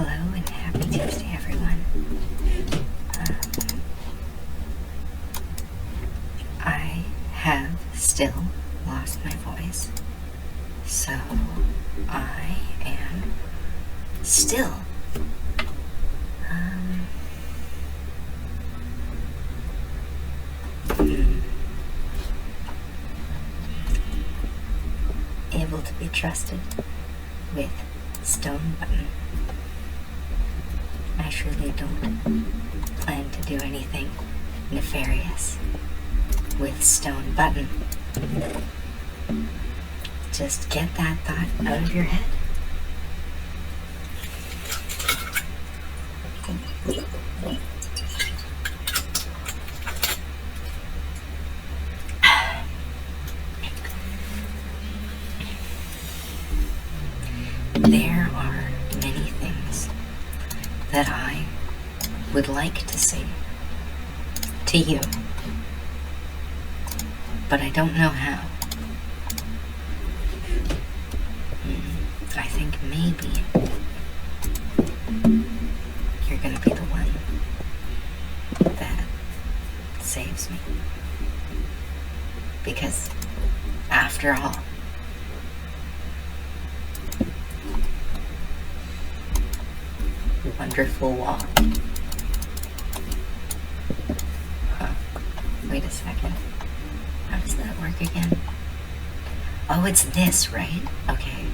Hello and happy Tuesday, everyone. I have still lost my voice, so I am still able to be trusted with Stone Button. I surely don't plan to do anything nefarious with Stone Button. Just get that thought out of your head. There are many things that I would like to say to you, but I don't know how. I think maybe you're gonna be the one that saves me. Because, after all, wonderful wall. Wait a second. How does that work again? Oh, it's this, right? Okay.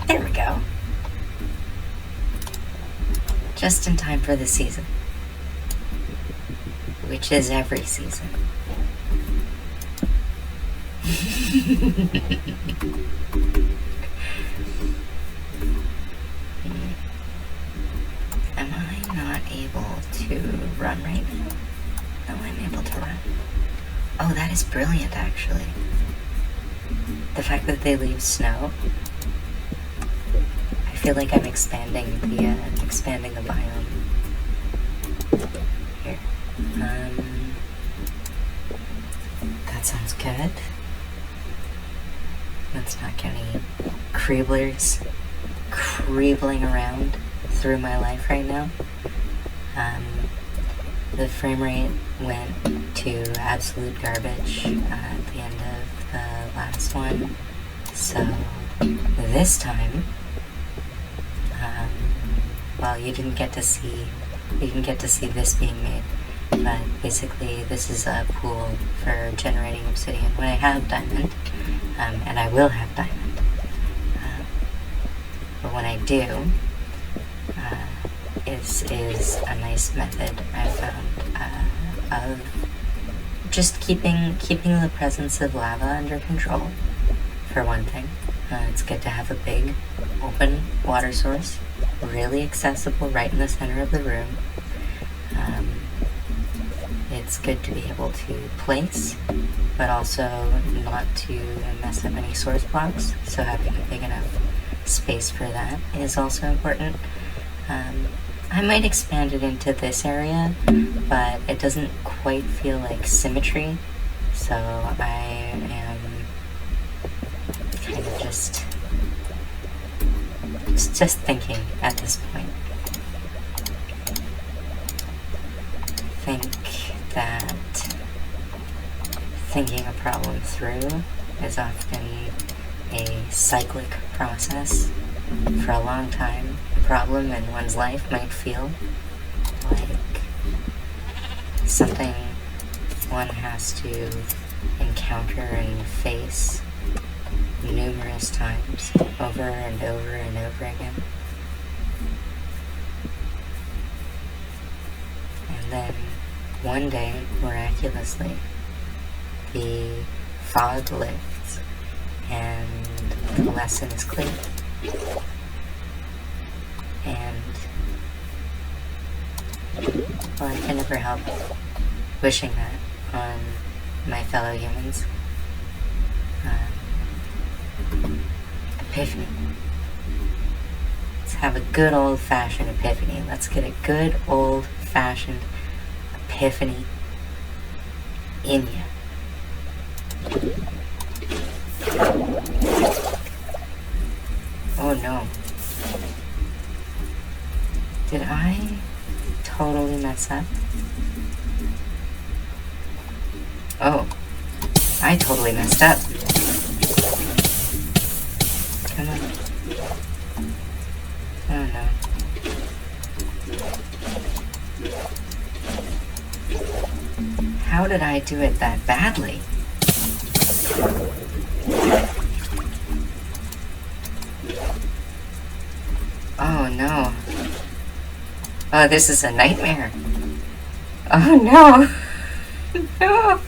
There we go. Just in time for the season. Which is every season. Am I not able to run right now? No, I'm able to run. Oh, that is brilliant, actually. The fact that they leave snow. I feel like I'm expanding the biome. Here. That sounds good. Let's not get any creeblers creebling around through my life right now. The frame rate went to absolute garbage at the end of the last one, so this time, well, you didn't get to see this being made, but basically this is a pool for generating obsidian when I have diamond, and I will have diamond, but when I do, is a nice method I found of just keeping the presence of lava under control, for one thing. It's good to have a big open water source, really accessible right in the center of the room. It's good to be able to place, but also not to mess up any source blocks, so having a big enough space for that is also important. I might expand it into this area, but it doesn't quite feel like symmetry, so I am kind of just thinking at this point. I think that thinking a problem through is often a cyclic process. For a long time, a problem in one's life might feel like something one has to encounter and face numerous times, over and over and over again. And then, one day, miraculously, the fog lifts and the lesson is clear. And, well, I can never help wishing that on my fellow humans. Epiphany. Let's have a good old-fashioned epiphany. Let's get a good old-fashioned epiphany in you. Oh no. no. Did I totally mess up? Oh, I totally messed up. Come on. Oh no. How did I do it that badly? Oh no. Oh, this is a nightmare. Oh no. No.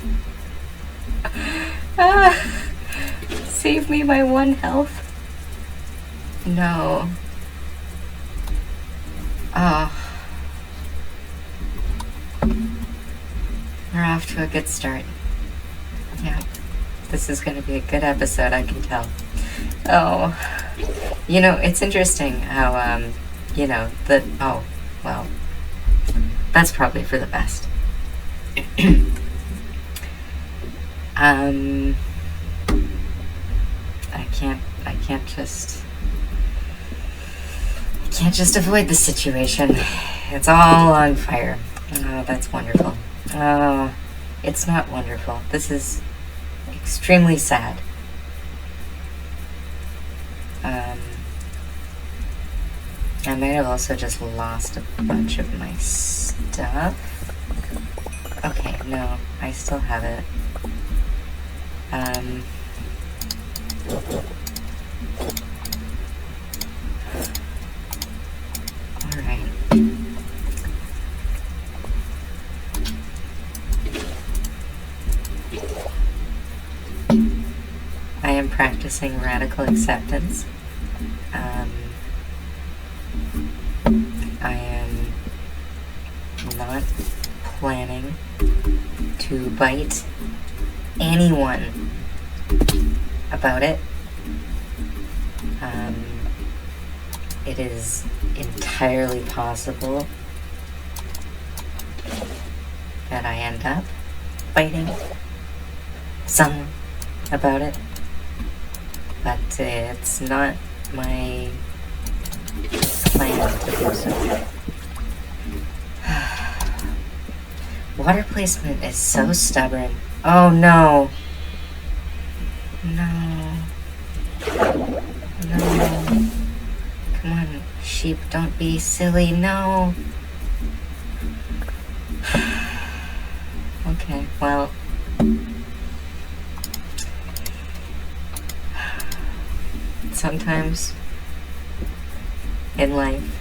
Save me my 1 health. No. Oh. We're off to a good start. Yeah. This is going to be a good episode, I can tell. Oh. You know, it's interesting how, you know, oh, well, that's probably for the best. I can't just avoid the situation. It's all on fire. Oh, that's wonderful. Oh, it's not wonderful. This is extremely sad. I might have also just lost a bunch of my stuff. Okay, no, I still have it. Alright. I am practicing radical acceptance. I am not planning to bite anyone about it. It is entirely possible that I end up biting someone about it, but it's not my plan to do so. Water placement is so stubborn. Oh no. No. No. Come on, sheep, don't be silly. No. Okay, well. Sometimes in life,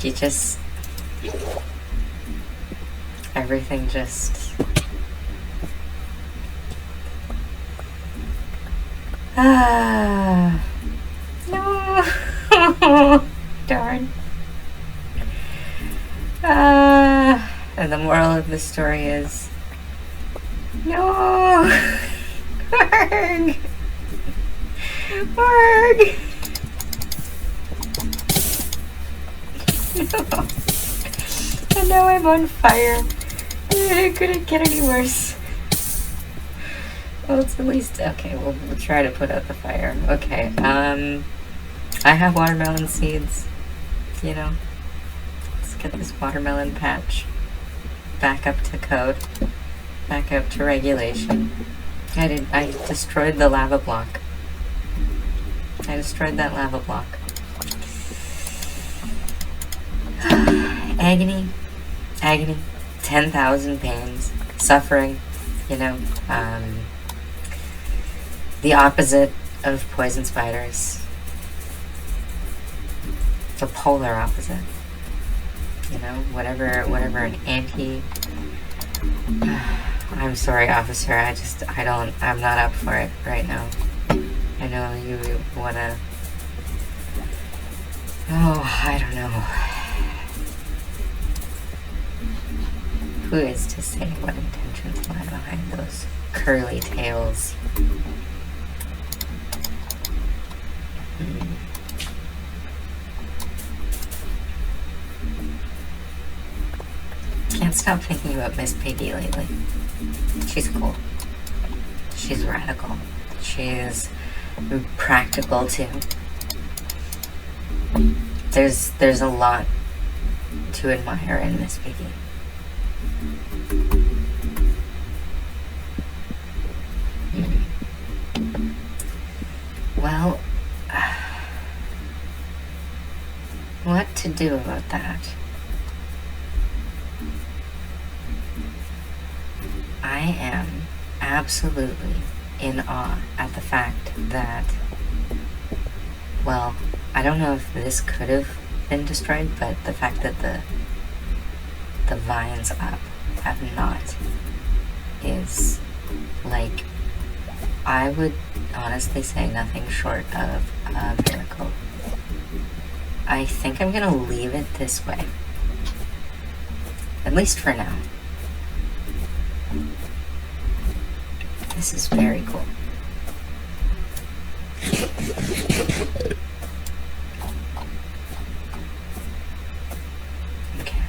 you just, everything just, no, darn. And the moral of the story is, no, Marg, Marg. No. And now I'm on fire. It couldn't get any worse. Well, it's at least okay. We'll try to put out the fire. Okay. I have watermelon seeds. You know, let's get this watermelon patch back up to code, back up to regulation. I destroyed the lava block. I destroyed that lava block. Agony, 10,000 pains, suffering, you know, the opposite of poison spiders, the polar opposite, you know, whatever an anti, I'm sorry, officer, I'm not up for it right now. I know you wanna, I don't know. Who is to say what intentions lie behind those curly tails? Can't stop thinking about Miss Piggy lately. She's cool. She's radical. She's practical too. There's a lot to admire in Miss Piggy. Well, what to do about that? I am absolutely in awe at the fact that, well, I don't know if this could have been destroyed, but the fact that the vines up have not is, like, I would honestly say nothing short of a miracle. I think I'm gonna leave it this way, at least for now. This is very cool. Okay.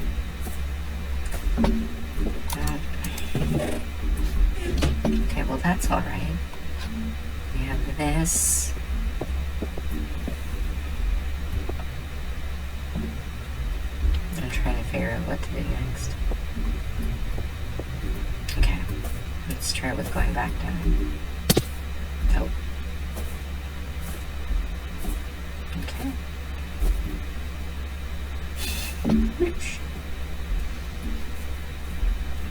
Okay, well that's alright. We have this. I'm trying to figure out what to do next. Okay, let's try with going back down. Oh. Okay.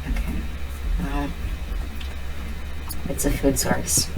Okay, well, it's a food source.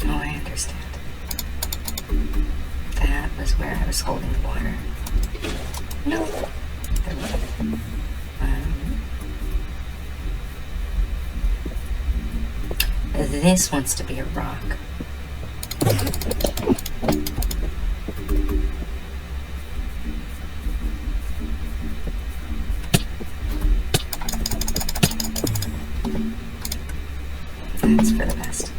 Oh, I understand. That was where I was holding the water. No. There wasn't. This wants to be a rock. That's for the best.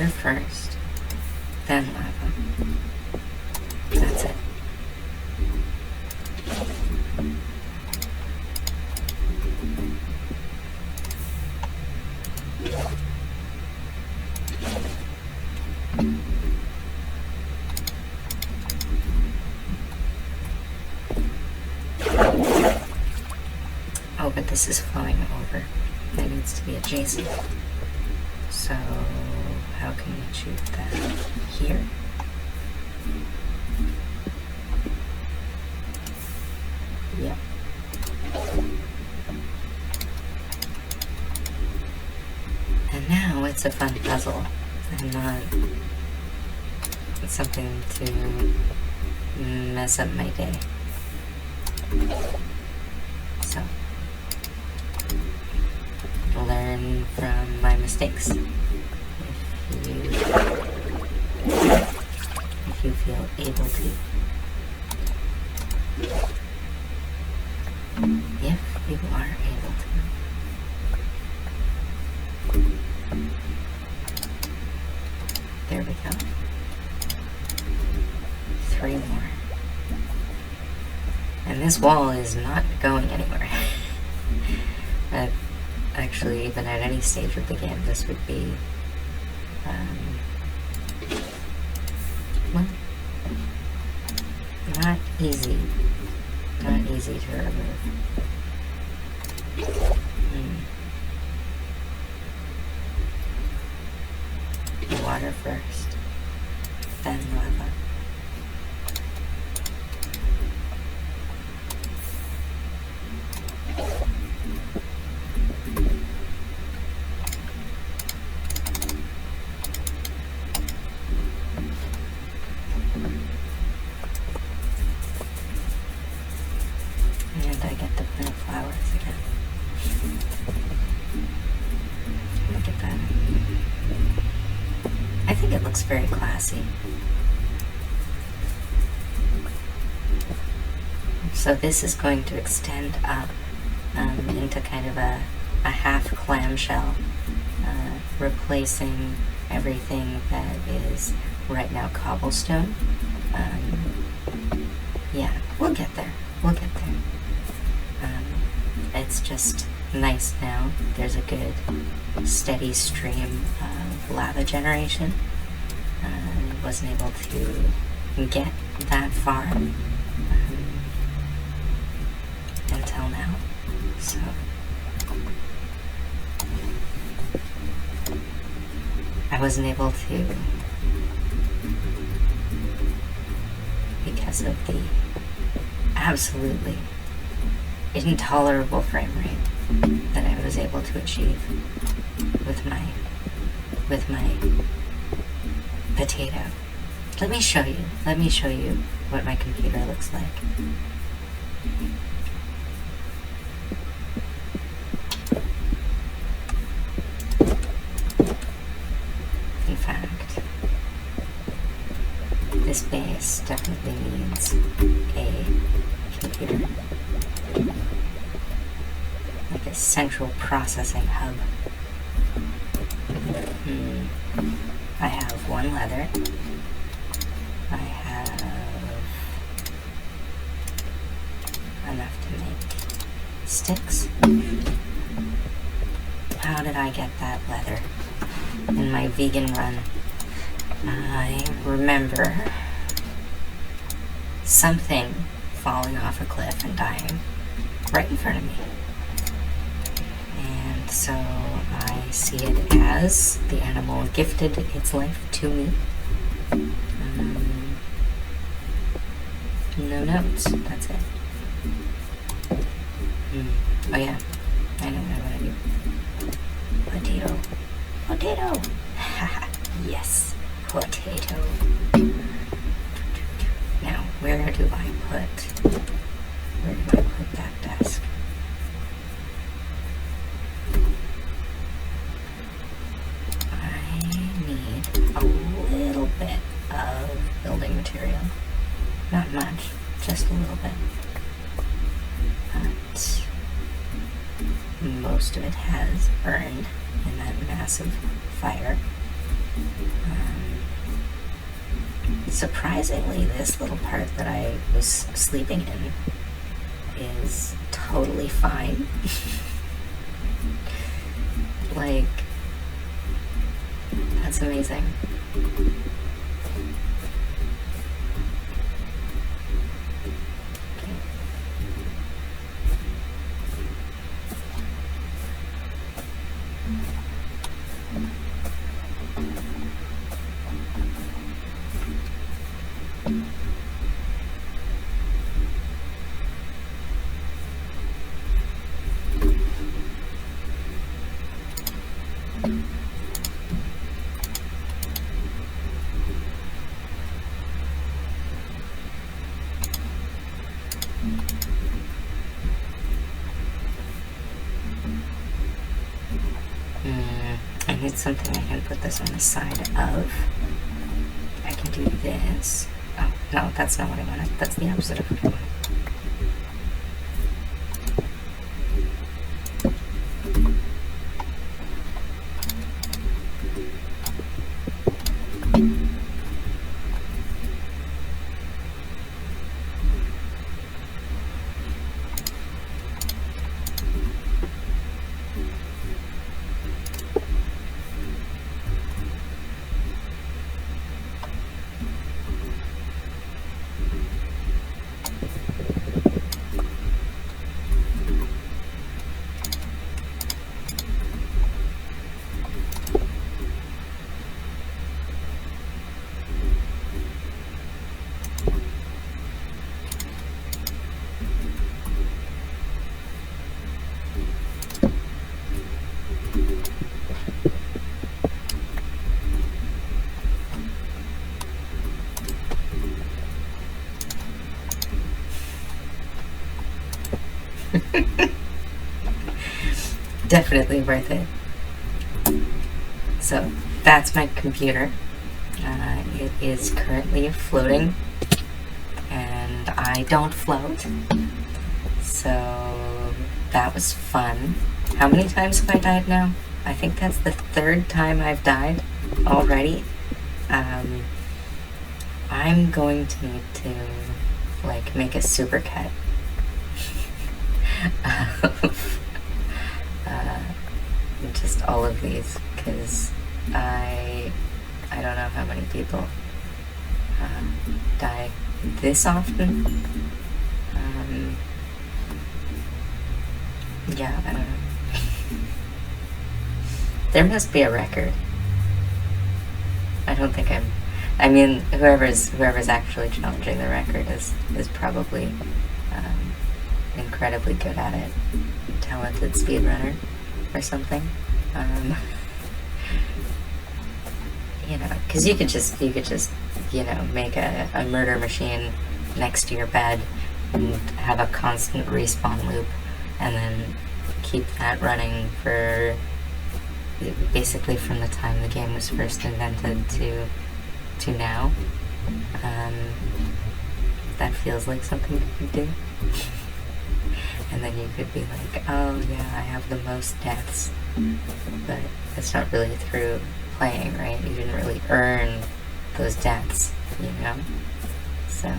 water first, then lava. That's it. Oh, but this is flowing over. That needs to be adjacent. So, how can we shoot that? Here? Yep. And now it's a fun puzzle, and not something to mess up my day. So, learn from my mistakes. If you feel able to. If you are able to. There we go. 3 more. And this wall is not going anywhere. Actually, even at any stage of the game, this would be, well, not easy. Not easy to remove. Water first, then lava. And I get to plant flowers again. Look at that. I think it looks very classy. So this is going to extend up into kind of a half clamshell, replacing everything that is right now cobblestone. Yeah, we'll get there. We'll get there. It's just nice now. There's a good steady stream of lava generation. I wasn't able to get that far until now. So I wasn't able to because of the absolutely intolerable frame rate that I was able to achieve with my potato. Let me show you what my computer looks like. In fact, this base definitely needs a computer. Like a central processing hub. I have 1 leather. I have enough to make sticks. How did I get that leather in my vegan run? I remember something falling off a cliff and dying right in front of me. And so I see it as the animal gifted its life to me. No notes, that's it. Oh yeah, I know what I want to do. Potato. Potato! Yes, potato. Now, where do I put that desk? I need a little bit of building material. Not much, just a little bit. But most of it has burned in that massive fire. Surprisingly, this little part that I was sleeping in is totally fine. Like, that's amazing. I need something I can put this on the side of. I can do this. Oh, no, that's not what I wanted. That's the opposite of what I wanted. Definitely worth it. So that's my computer. It is currently floating, and I don't float. So that was fun. How many times have I died now? I think that's the third time I've died already. I'm going to need to make a supercut of just all of these, because I don't know how many people die this often. Yeah, I don't know. There must be a record. I don't think I mean, whoever's actually challenging the record is probably incredibly good at it. Talented speedrunner or something. Because you could just make a murder machine next to your bed and have a constant respawn loop, and then keep that running for basically from the time the game was first invented to now. That feels like something you could do. And then you could be like, oh yeah, I have the most deaths. But it's not really through playing, right? You didn't really earn those deaths, So,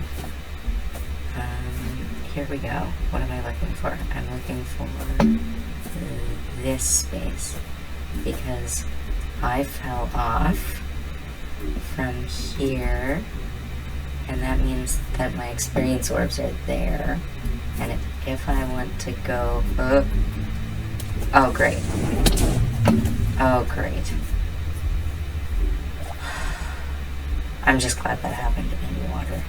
here we go. What am I looking for? I'm looking for this space, because I fell off from here, and that means that my experience orbs are there. And if I want to go... Oh, great. Oh, great. I'm just glad that happened in water.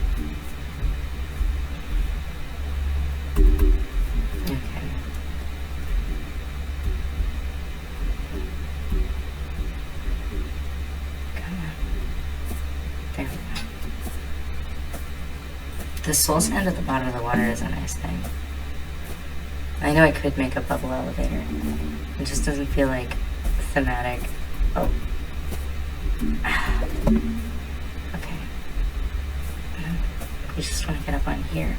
Okay. Come on. There we go. The soul sand at the bottom of the water is a nice thing. I know I could make a bubble elevator. It just doesn't feel like thematic. Oh. Okay. We just want to get up on here.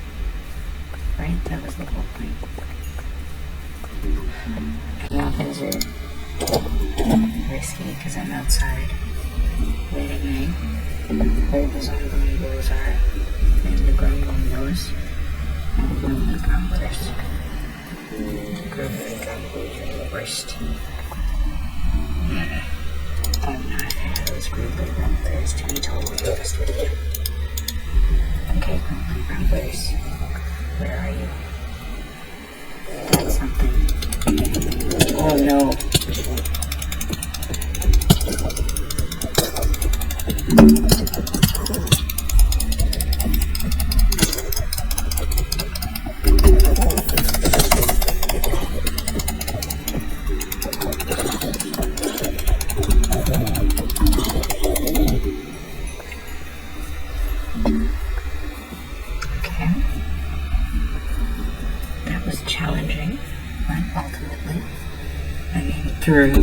Right? That was the whole point. Mountains are risky because I'm outside. late at night, where the zombie bulls are, and the grumblers, and the grumblers. Grumbling grumblers are the worst. I'm not a fan of those grumbling grumblers, to be totally honest with you. Okay, grumbling grumblers, where are you? That's something. Oh no. Challenging, but ultimately I made it through.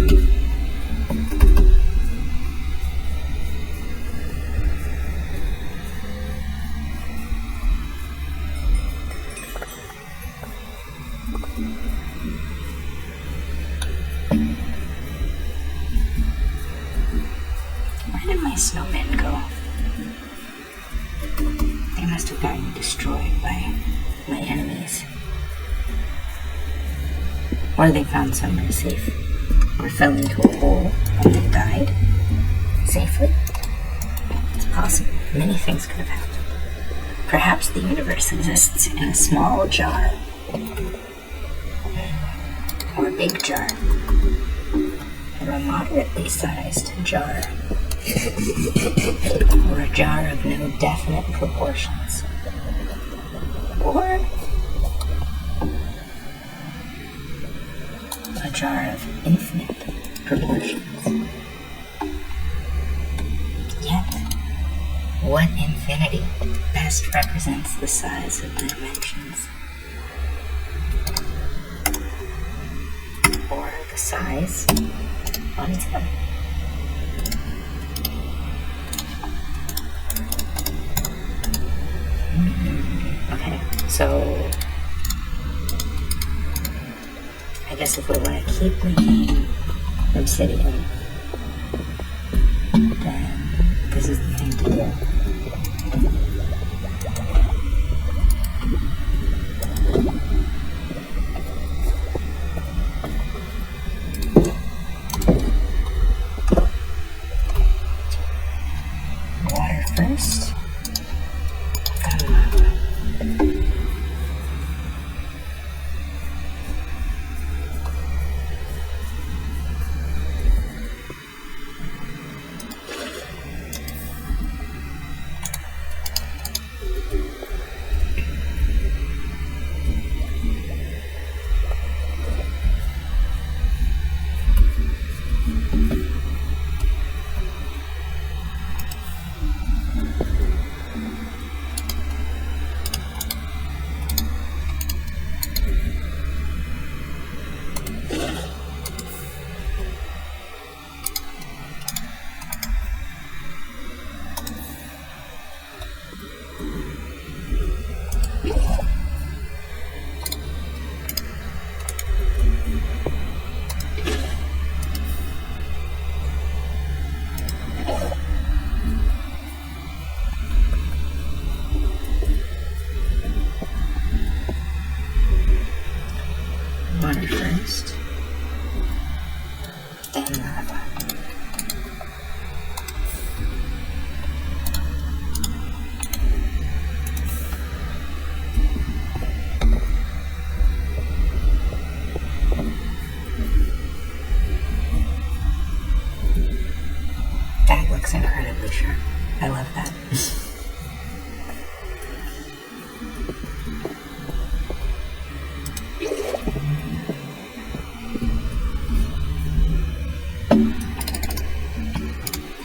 Where did my snowmen go? They must have gotten destroyed by my enemies. Or they found somewhere safe, or fell into a hole and they died safely. It's possible. Many things could have happened. Perhaps the universe exists in a small jar, or a big jar, or a moderately sized jar, or a jar of no definite proportions, or a jar of infinite proportions. Yet, what infinity best represents the size of the dimensions? Or the size on its own? Okay, so I guess if we want to keep making obsidian, then this is the thing to do. Water first. Water first, then lava. That looks incredibly sharp. I love that.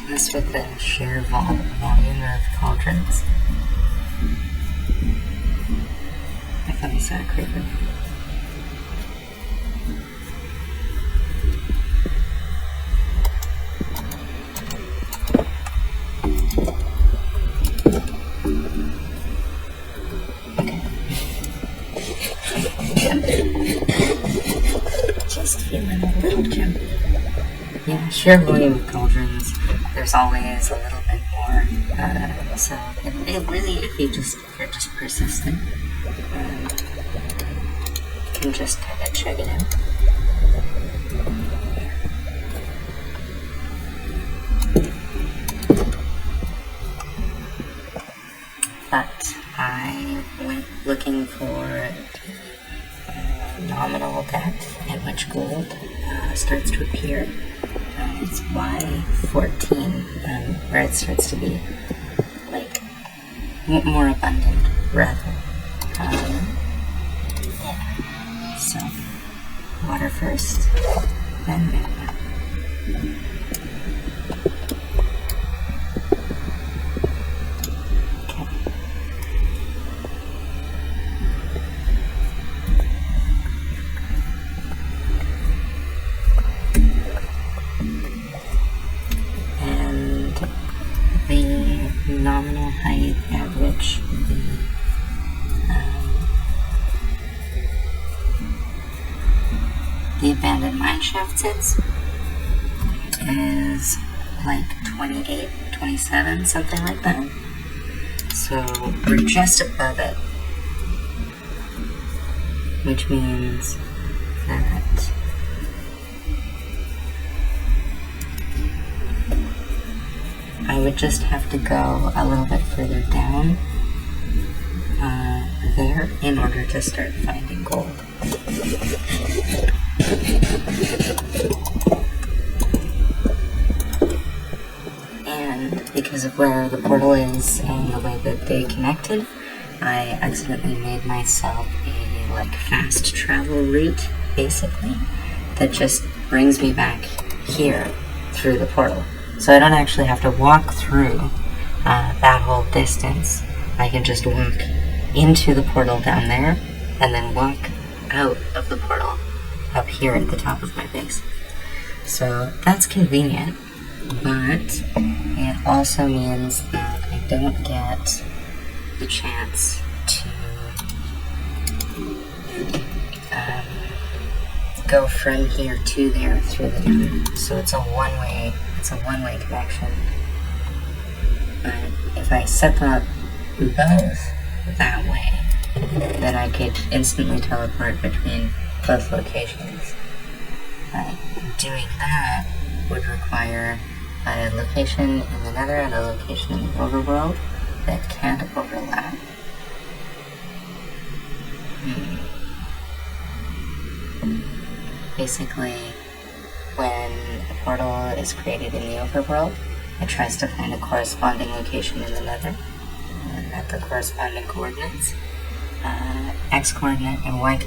This with the sheer volume of cauldrons. I thought I saw a creeper. Just feeling a little jumpy. Yeah, sheer volume of cauldrons. there's always a little bit more. So it really, if you're just persistent, you can just kind of check it out. But I went looking for the nominal depth at which gold starts to appear. It's Y14, where it starts to be like more abundant, rather. Yeah. So, water first, then magma. Okay. And the nominal height at which the abandoned mine shaft sits is like 28, 27, something like that. So we're just above it, which means that I would just have to go a little bit further down there in order to start finding gold. And because of where the portal is and the way that they connected, I accidentally made myself a like fast travel route, basically, that just brings me back here through the portal. So I don't actually have to walk through that whole distance. I can just walk into the portal down there and then walk out of the portal up here at the top of my base. So that's convenient, but it also means that I don't get the chance to go from here to there through the nether. So it's a one-way connection. But if I set them up both that way, then I could instantly teleport between both locations. But doing that would require a location in the nether and a location in the overworld that can't overlap. Basically, when a portal is created in the overworld, it tries to find a corresponding location in the nether at the corresponding coordinates. X coordinate and Y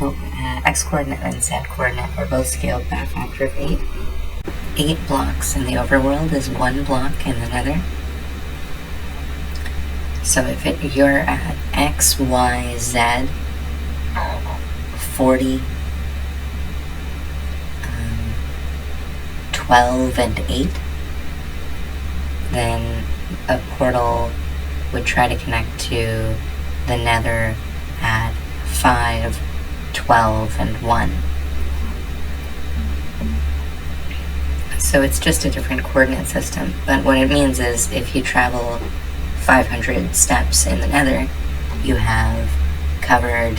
X coordinate and Z coordinate are both scaled by a factor of 8. 8 blocks in the overworld is 1 block in the nether. So if you're at X, Y, Z, 40, 12, and 8, then a portal would try to connect to the nether at 5, 12, and 1. So it's just a different coordinate system, but what it means is if you travel 500 steps in the nether, you have covered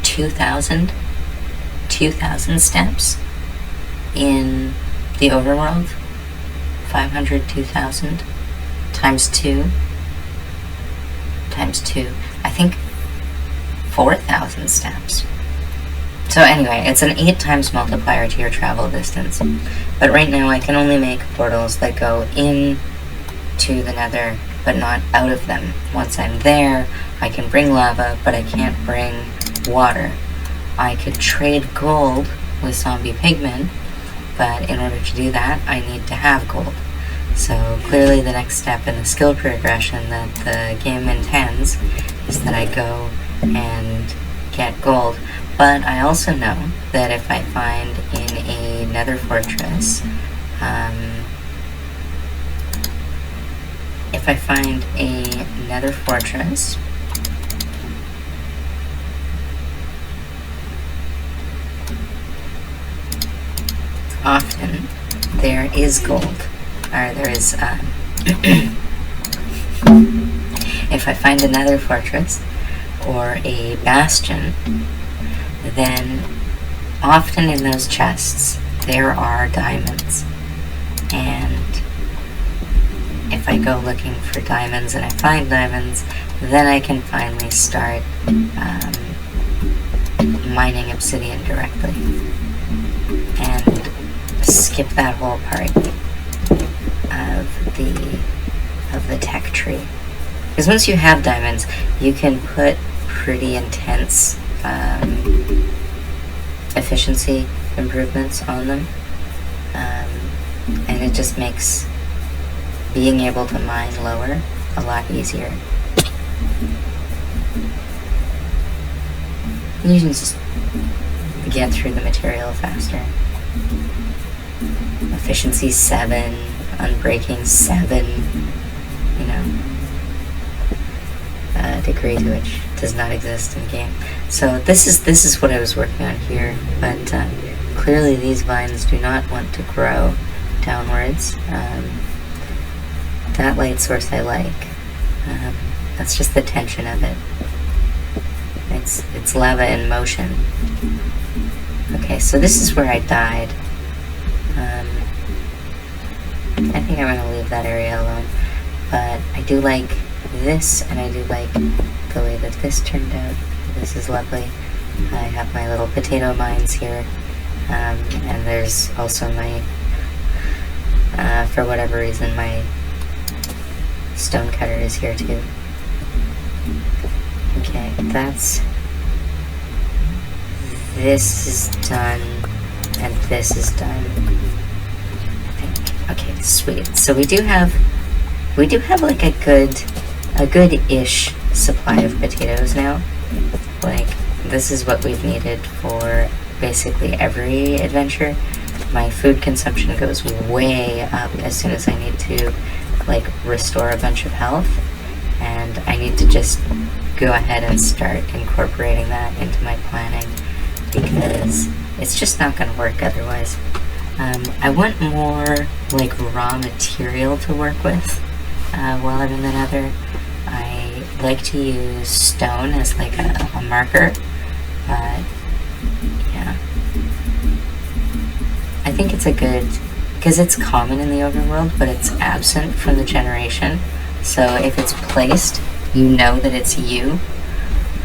2,000 steps in the overworld. 500, 2,000 times 2 times 2, I think 4,000 steps. So anyway, it's an 8 times multiplier to your travel distance. But right now I can only make portals that go in to the nether, but not out of them. Once I'm there, I can bring lava, but I can't bring water. I could trade gold with zombie pigmen, but in order to do that, I need to have gold. So clearly the next step in the skill progression that the game intends is that I go and get gold. But I also know that if I find in a nether fortress, often there is gold or there is, if I find another fortress or a bastion, then often in those chests there are diamonds. And if I go looking for diamonds and I find diamonds, then I can finally start mining obsidian directly and skip that whole part of the tech tree. Because once you have diamonds, you can put pretty intense efficiency improvements on them, and it just makes being able to mine lower a lot easier. You can just get through the material faster. Efficiency 7, unbreaking 7, you know, a degree to which does not exist in the game. So this is what I was working on here, but clearly these vines do not want to grow downwards. That light source I like. That's just the tension of it. It's lava in motion. Okay, so this is where I died. I think I'm gonna leave that area alone. But I do like this, and I do like the way that this turned out. This is lovely. I have my little potato mines here. And there's also my, for whatever reason, my stone cutter is here too. Okay, this is done, and this is done, I think. Okay, sweet. So we do have like a good-ish supply of potatoes now. Like, this is what we've needed for basically every adventure. My food consumption goes way up as soon as I need to, like, restore a bunch of health, and I need to just go ahead and start incorporating that into my planning, because it's just not going to work otherwise. I want more, like, raw material to work with while I'm in the Nether. I like to use stone as, like, a marker, but yeah. I think it's a good, because it's common in the overworld, but it's absent from the generation. So if it's placed, you know that it's you.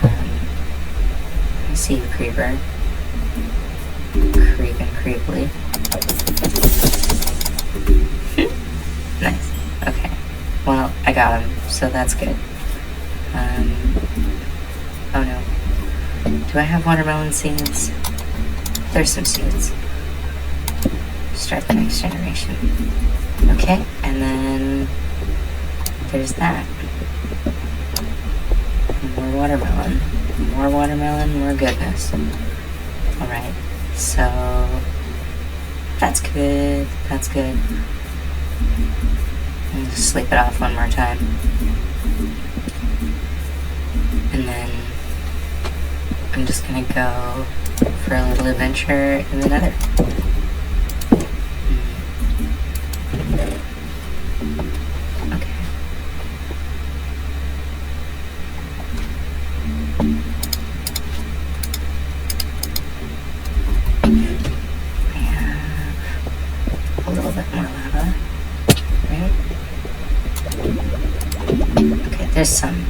I see you, creeper. Creeping creepily. Nice. Okay. Well, I got him, so that's good. Oh no. Do I have watermelon seeds? There's some seeds. Start the next generation. Okay, and then there's that. More watermelon. More watermelon, more goodness. Alright, so that's good. That's good. I'll just sleep it off one more time. And then I'm just gonna go for a little adventure in the Nether. Okay. I have a little bit more lava, right? Okay, there's some.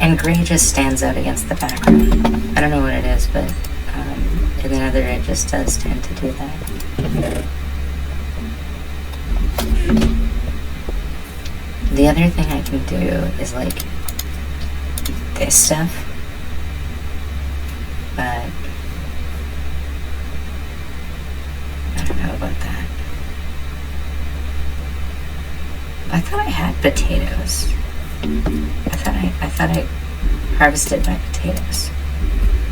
And gray just stands out against the background. I don't know what it is, but in the Nether it just does tend to do that. The other thing I can do is like this stuff, but I don't know about that. I thought I had potatoes. I thought I harvested my potatoes.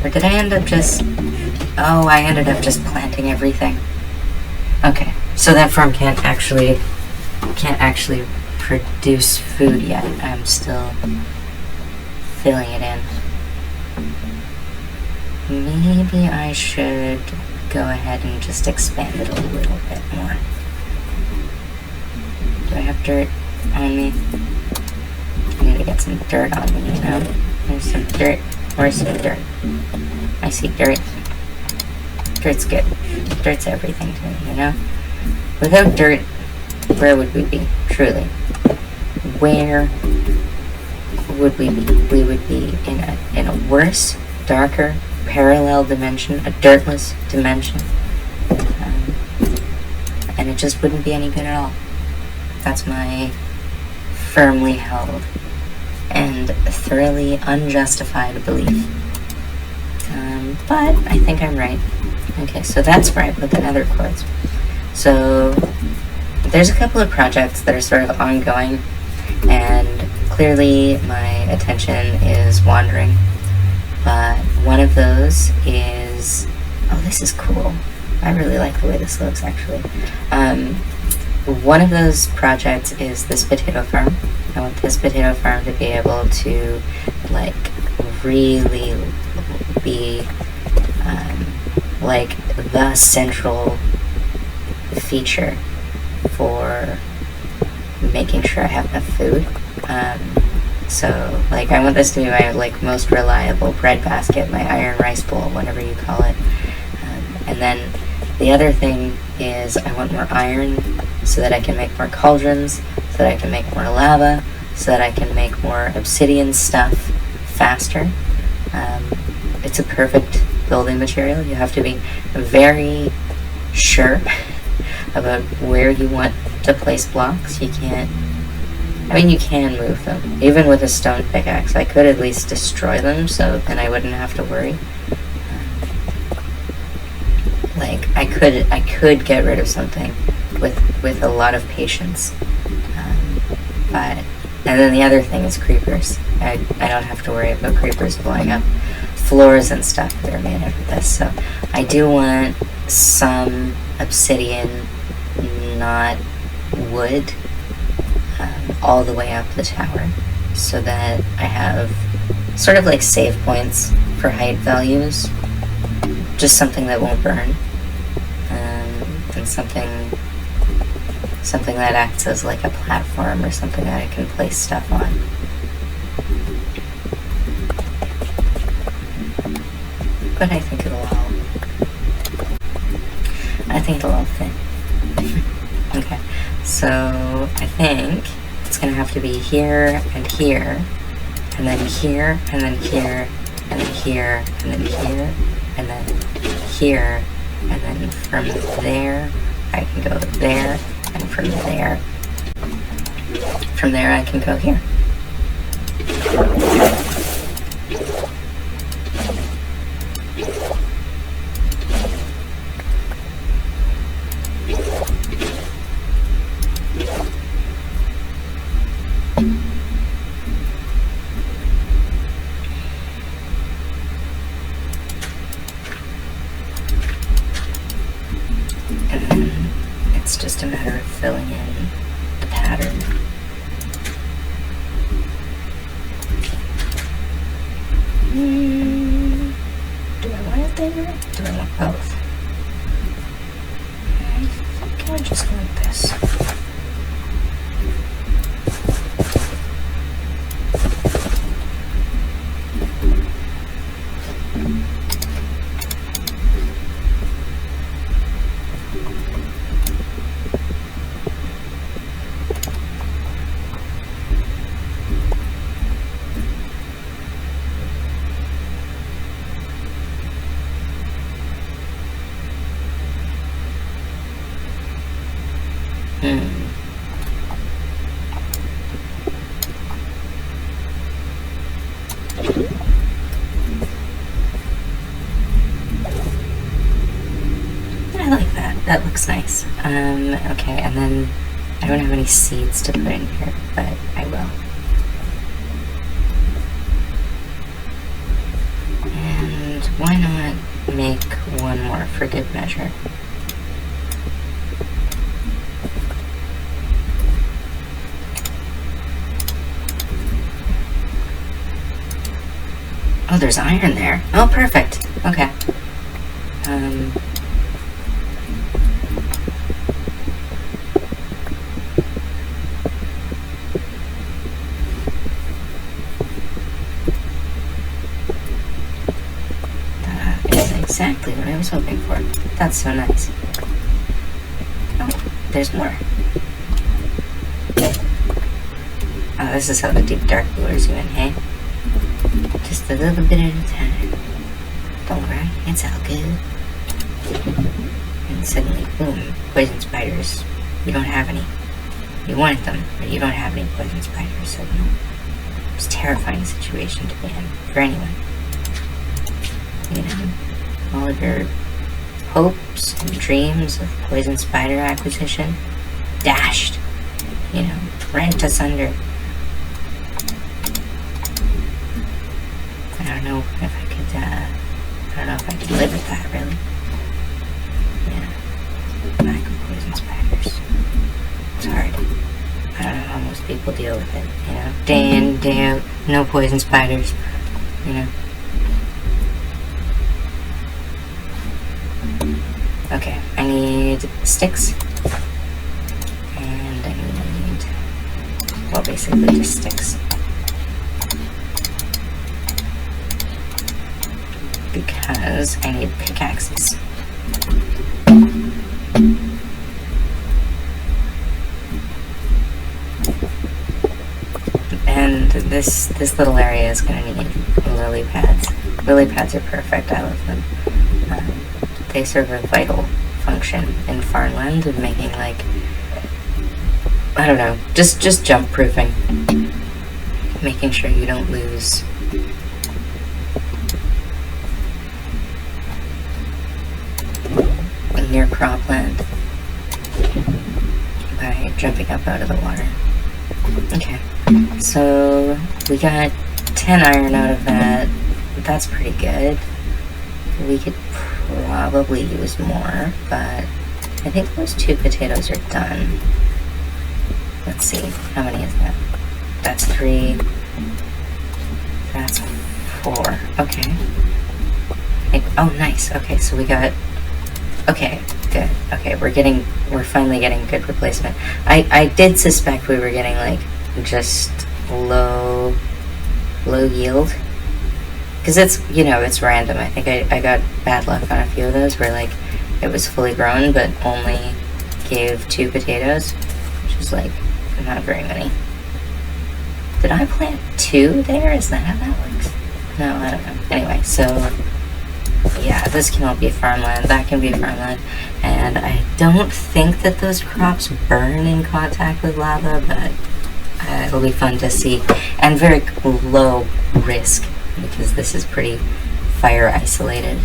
Or did I end up just... Oh, I ended up just planting everything. Okay, so that farm can't actually produce food yet. I'm still filling it in. Maybe I should go ahead and just expand it a little bit more. Do I have dirt on me? I need to get some dirt on me, you know? There's some dirt. Where's some dirt? I see dirt. Dirt's good. Dirt's everything to me, you know? Without dirt, where would we be, truly? Where would we be? We would be in a worse, darker, parallel dimension, a dirtless dimension. And it just wouldn't be any good at all. That's my firmly held and thoroughly unjustified belief. But I think I'm right. Okay, so that's where I put the nether quartz. So there's a couple of projects that are sort of ongoing, and clearly my attention is wandering. But one of those is, oh, this is cool. I really like the way this looks, actually. One of those projects is this potato farm. I want this potato farm to be able to, like, really be, like, the central feature for making sure I have enough food. So, like, I want this to be my, like, most reliable bread basket, my iron rice bowl, whatever you call it. And then the other thing is I want more iron so that I can make more cauldrons, so that I can make more lava, so that I can make more obsidian stuff faster. It's a perfect building material. You have to be very sure about where you want to place blocks. You can't, I mean, you can move them. Even with a stone pickaxe, I could at least destroy them, so then I wouldn't have to worry. Like, I could get rid of something with a lot of patience. And then the other thing is creepers. I don't have to worry about creepers blowing up floors and stuff that are made out of this. So I do want some obsidian, not wood, all the way up the tower, so that I have sort of like save points for height values. Just something that won't burn, and something that acts as like a platform or something that I can place stuff on. But I think it'll all fit. Okay, so I think it's gonna have to be here and here, and then here, and then here, and then here, and then here, and then here, and then from there I can go there, and from there I can go here. And then it's just a matter of filling in the pattern. Do I want it there? Do I want both? I think I just want this. I like that. That looks nice. Okay, and then I don't have any seeds to put in here, but I will. And why not make one more for good measure? there's iron there. Oh, perfect. Okay. That is exactly what I was hoping for. That's so nice. Oh, there's more. Oh, this is how the deep dark lures you in, hey? Just a little bit at a time. Don't cry, it's all good. And suddenly, boom, poison spiders. You don't have any. You wanted them, but you don't have any poison spiders, so no. It's a terrifying situation to be in for anyone. You know, all of your hopes and dreams of poison spider acquisition dashed, you know, right asunder. I don't know if I could, I don't know if I could live with that, really. Yeah. Lack of poison spiders. It's hard. I don't know how most people deal with it, you know. Day in, day out, no poison spiders, you know. Okay, I need sticks. And I need, well, basically just sticks. Because I need pickaxes. And this little area is going to need lily pads. Lily pads are perfect. I love them. They serve a vital function in farmland of making, like, I don't know, just jump proofing. Making sure you don't lose near cropland by jumping up out of the water. Okay, so we got 10 iron out of that. That's pretty good. We could probably use more, but I think those 2 potatoes are done. Let's see, how many is that? That's 3. That's 4. Okay. Oh, nice. Okay, so we got. Okay, good. Okay, we're finally getting good replacement. I did suspect we were getting, like, just low yield. Because it's, you know, it's random. I think I got bad luck on a few of those where, like, it was fully grown but only gave 2 potatoes, which is, like, not very many. Did I plant 2 there? Is that how that works? No, I don't know. Anyway, so yeah, this can all be farmland, that can be farmland, and I don't think that those crops burn in contact with lava, but it'll be fun to see, and very low risk, because this is pretty fire isolated.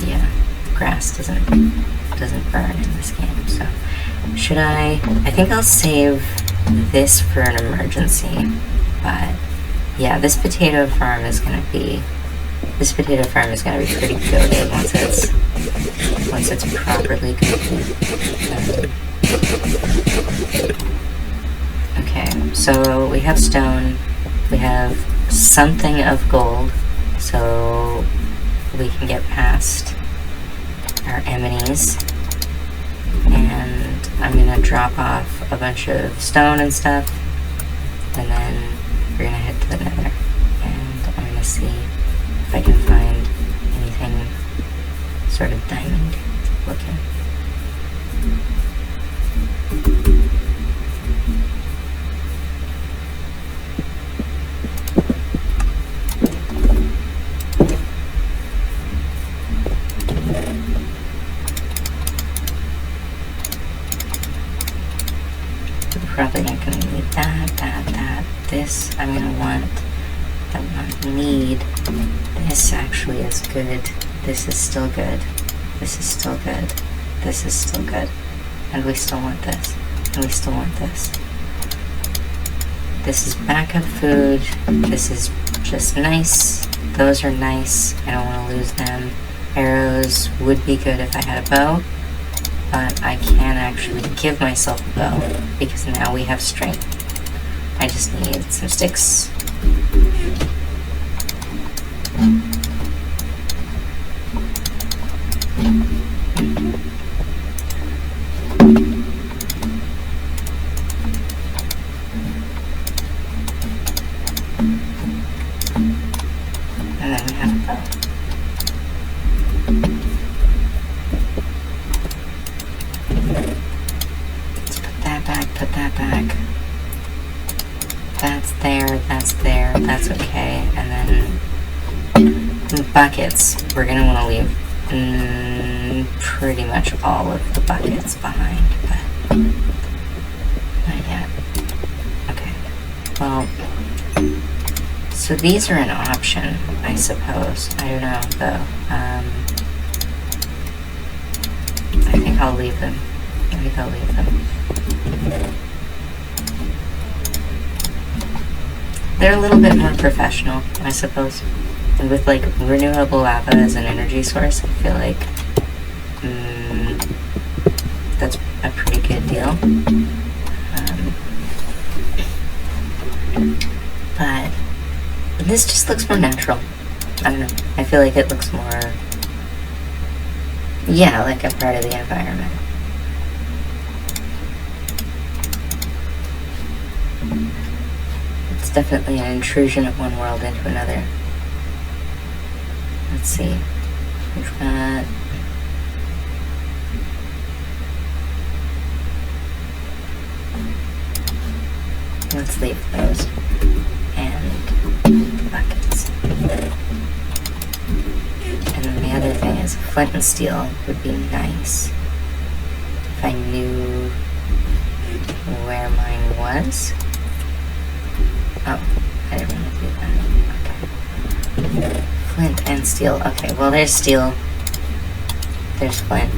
Yeah, grass doesn't burn in this game, so I think I'll save this for an emergency, but yeah, this potato farm is gonna be pretty goated once it's properly goated. Okay, so we have stone, we have something of gold, so we can get past our enemies, and I'm gonna drop off a bunch of stone and stuff, and then we're gonna head to the nether, and I'm gonna see if I can find anything sort of diamond looking. We're probably not going to need that. This I'm going to want. I don't need. This actually is good. This is still good. This is still good. This is still good. And we still want this. And we still want this. This is backup food. This is just nice. Those are nice. I don't want to lose them. Arrows would be good if I had a bow. But I can actually give myself a bow because now we have strength. I just need some sticks. And then we have a bow. Let's put that back, put that back. That's there, that's okay. And then buckets, we're gonna want to leave pretty much all of the buckets behind, but not yet. Okay, well, so these are an option, I suppose. I don't know, though. I think I'll leave them. They're a little bit more professional, I suppose. And with like renewable lava as an energy source, I feel like that's a pretty good deal. But this just looks more natural. I don't know. I feel like it looks more, yeah, like a part of the environment. It's definitely an intrusion of one world into another. Let's see. We've got let's leave those and buckets. And then the other thing is flint and steel would be nice if I knew where mine was. Oh, I didn't want to do that. Okay. Flint and steel. Okay, well there's steel. There's flint.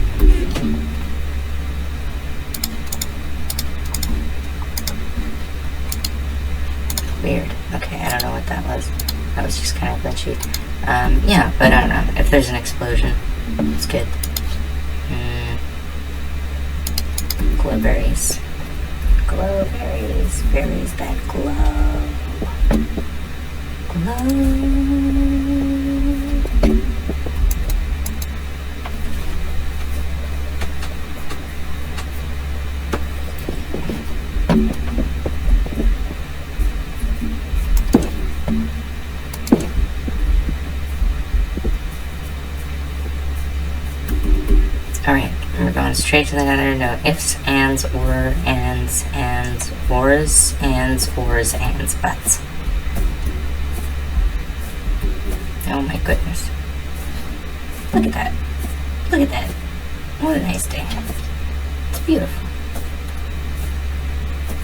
Weird. Okay, I don't know what that was. That was just kind of glitchy. Yeah, but I don't know. If there's an explosion, it's good. Glowberries. Glowberries. Berries that glow. Glow. Alright, we're going straight to the nether. No ifs, ands, or, ands, ors, ands, buts. Oh my goodness. Look at that. Look at that. What a nice day. It's beautiful.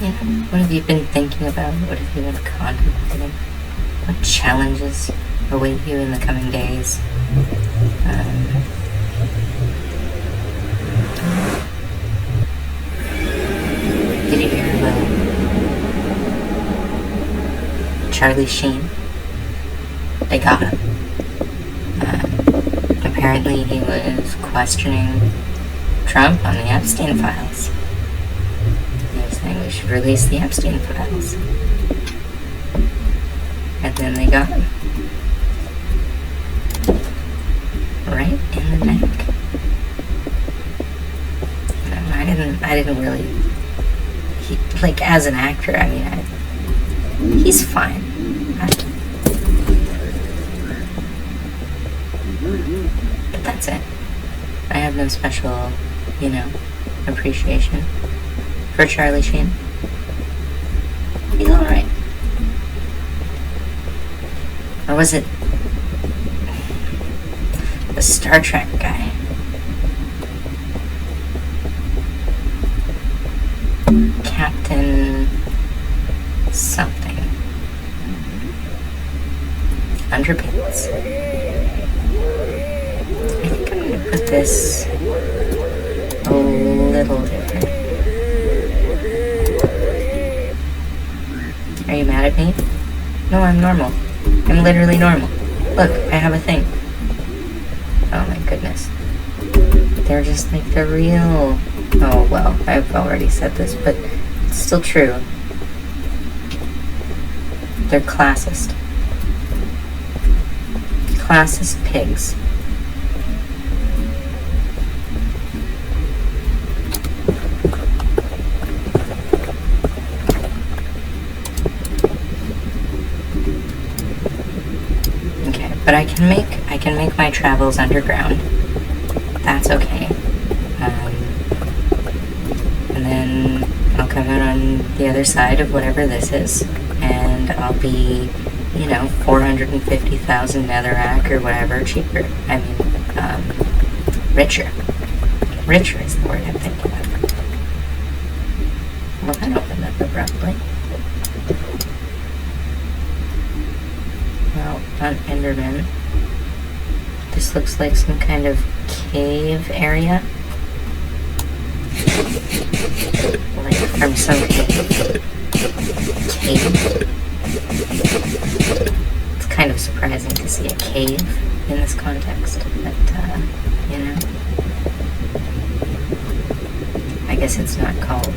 You know, what have you been thinking about? What have you been contemplating? What challenges await you in the coming days? Did you hear about Charlie Sheen? They got him. Apparently he was questioning Trump on the Epstein files. He was saying we should release the Epstein files. And then they got him. Right in the neck. No, I didn't really... like, as an actor, I mean, he's fine. But that's it. I have no special, you know, appreciation for Charlie Sheen. He's alright. Or was it the Star Trek guy? Captain something. Underpants. I think I'm gonna put this a little different. Are you mad at me? No, I'm normal. I'm literally normal. Look, I have a thing. Oh my goodness. They're just like the real... Oh, well, I've already said this, but it's still true. They're classist. class as pigs. Okay, but I can make my travels underground. That's okay. And then I'll come out on the other side of whatever this is, and I'll be, 450,000 netherrack or whatever cheaper. I mean, richer. Richer is the word I'm thinking of. Well, that opened up abruptly. Well, on Enderman. This looks like some kind of cave area. Like from some cave. It's kind of surprising to see a cave in this context, but, I guess it's not called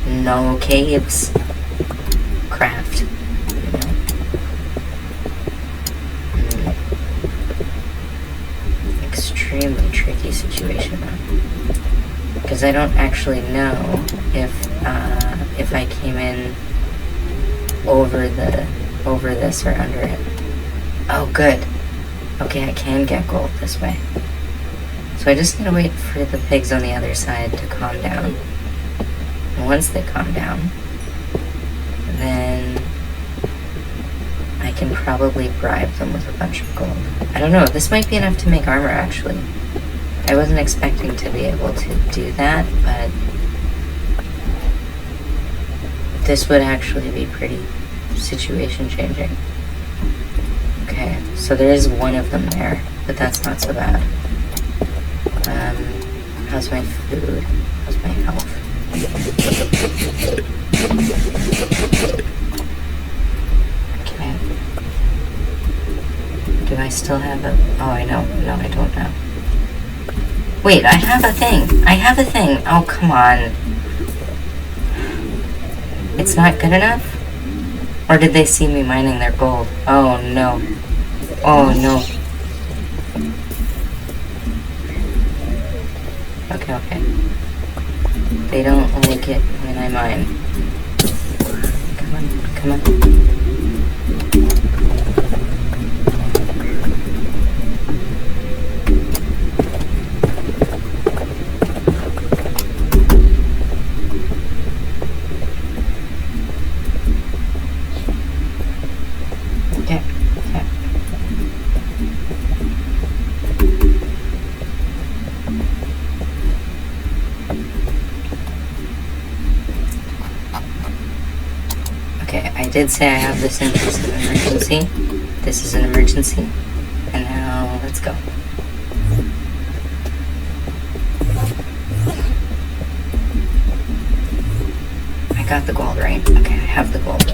No Caves Craft, Extremely tricky situation, though. Because I don't actually know if I came in over this or under it. Oh, good. Okay, I can get gold this way. So I just need to wait for the pigs on the other side to calm down. And once they calm down, then I can probably bribe them with a bunch of gold. I don't know, this might be enough to make armor, actually. I wasn't expecting to be able to do that, but this would actually be pretty situation changing. Okay, so there is one of them there, but that's not so bad. How's my food? How's my health? Okay. Do I still have a... Oh, I know. No, I don't know. Wait, I have a thing. I have a thing. Oh, come on. It's not good enough? Or did they see me mining their gold? Oh, no. Oh, no. Okay. They don't like it when I mine. Come on. I did say I have this in case of an emergency. This is an emergency. And now, let's go. I got the gold, right? Okay, I have the gold.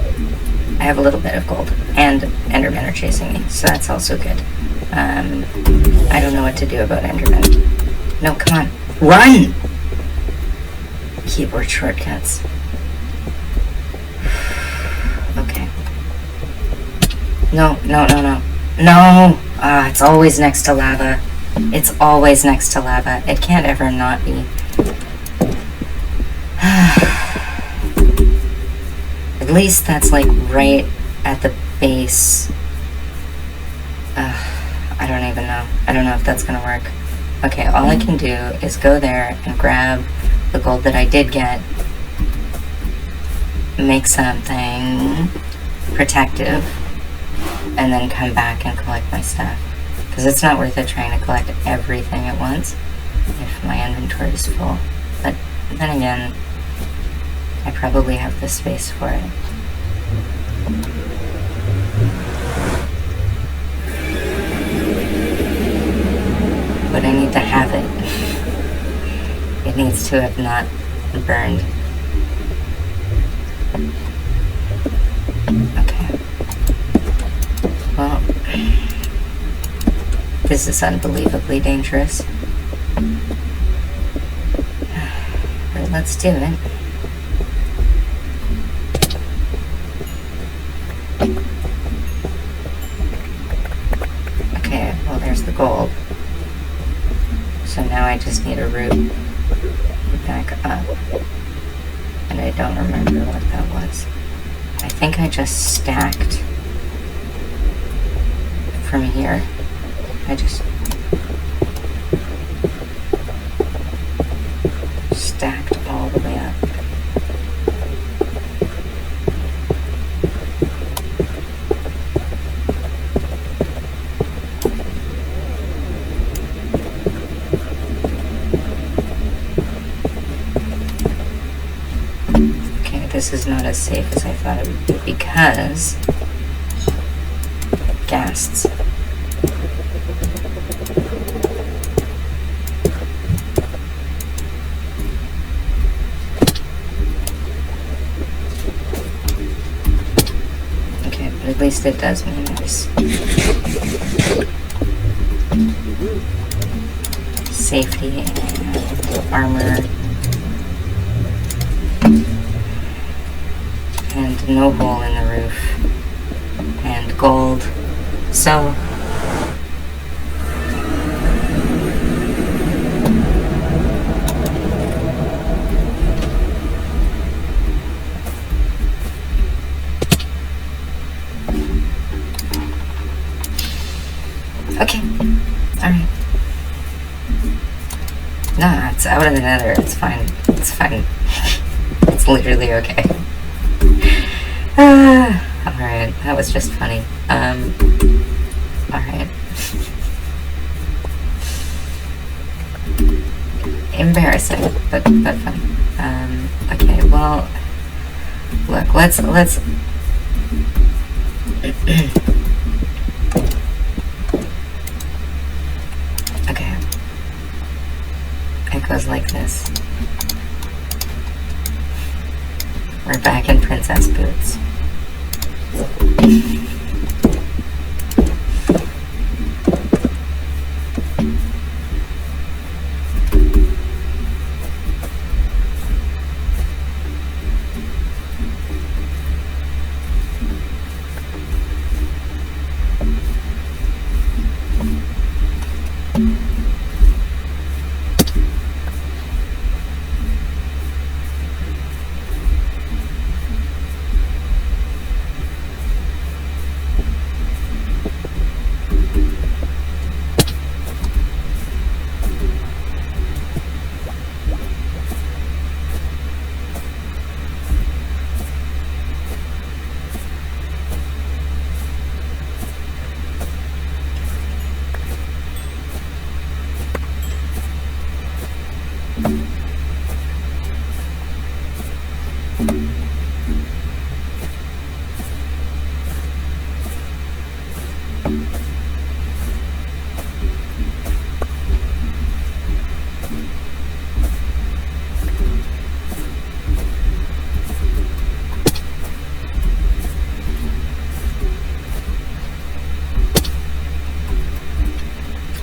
I have a little bit of gold. And Endermen are chasing me, so that's also good. I don't know what to do about Endermen. No, come on. Run! Keyboard shortcuts. Okay. No. No! It's always next to lava. It's always next to lava. It can't ever not be. At least that's like right at the base. I don't even know. I don't know if that's gonna work. Okay, all I can do is go there and grab the gold that I did get, make something protective, and then come back and collect my stuff. Because it's not worth it trying to collect everything at once if my inventory is full. But then again, I probably have the space for it. But I need to have it. It needs to have not burned. Okay. Well, this is unbelievably dangerous. But let's do it. gold. So now I just need a route back up. And I don't remember what that was. I think I just stacked from here. I just stacked all the way up. Okay, this is not as safe as I thought it would be because ghasts. At least it does mean there's safety and armor and no hole in the roof and gold. So okay, alright. No, it's out of the nether, it's fine. It's fine. It's literally okay. Alright, that was just funny. Alright. Embarrassing, but funny. Okay, well, look, let's okay. It goes like this. We're back in princess boots.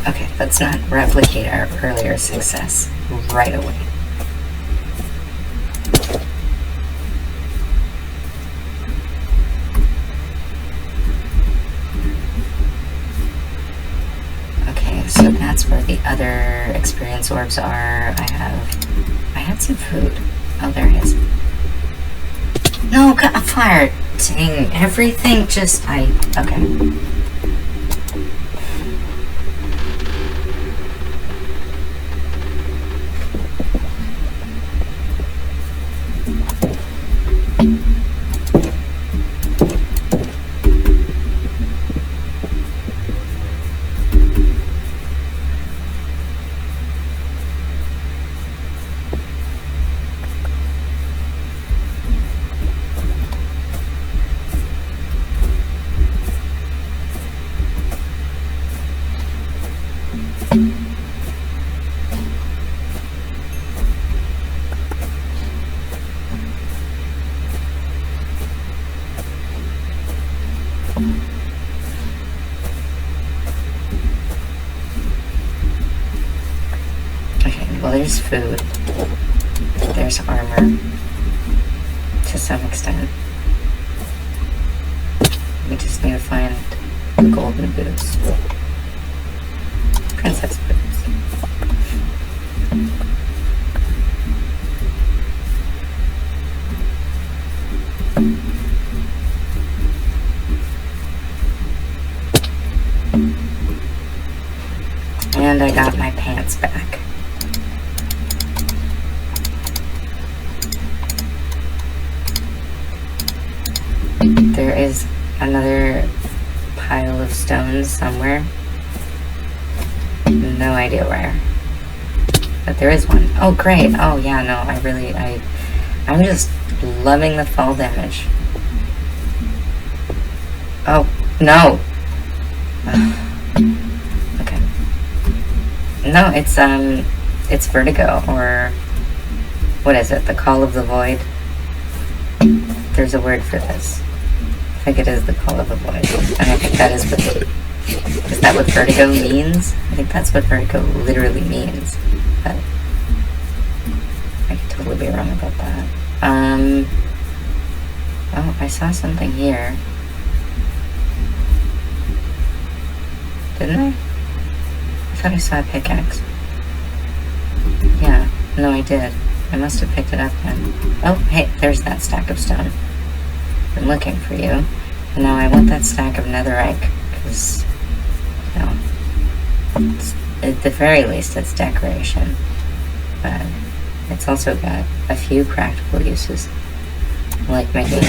Okay, let's not replicate our earlier success right away. Okay, so that's where the other experience orbs are. I had some food. Oh, there it is. No, got a fire. Dang, everything just, okay. Well, there's food. There's armor. To some extent. We just need to find the golden boots. princess boobs. And I got my pants back. There is another pile of stones somewhere. No idea where. But there is one. Oh, great. Oh, yeah, no, I'm just loving the fall damage. Oh, no. Okay. No, it's Vertigo, or what is it? The Call of the Void? There's a word for this. I think it is the Call of the Void. And I think that is that what Vertigo means? I think that's what Vertigo literally means. But I could totally be wrong about that. Oh, I saw something here. Didn't I? I thought I saw a pickaxe. Yeah, no, I did. I must have picked it up then. Oh, hey, there's that stack of stone. I'm looking for you. And now I want that stack of netherite, because, you know, at the very least, it's decoration. But it's also got a few practical uses, like making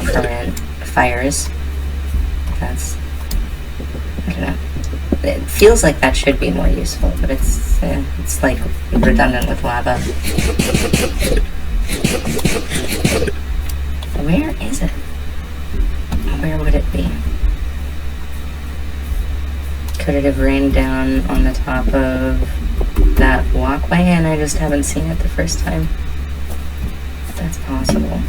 permanent fires. That's, I don't know. It feels like that should be more useful, but it's like redundant with lava. Where is it? Where would it be? Could it have rained down on the top of that walkway and I just haven't seen it the first time? That's possible.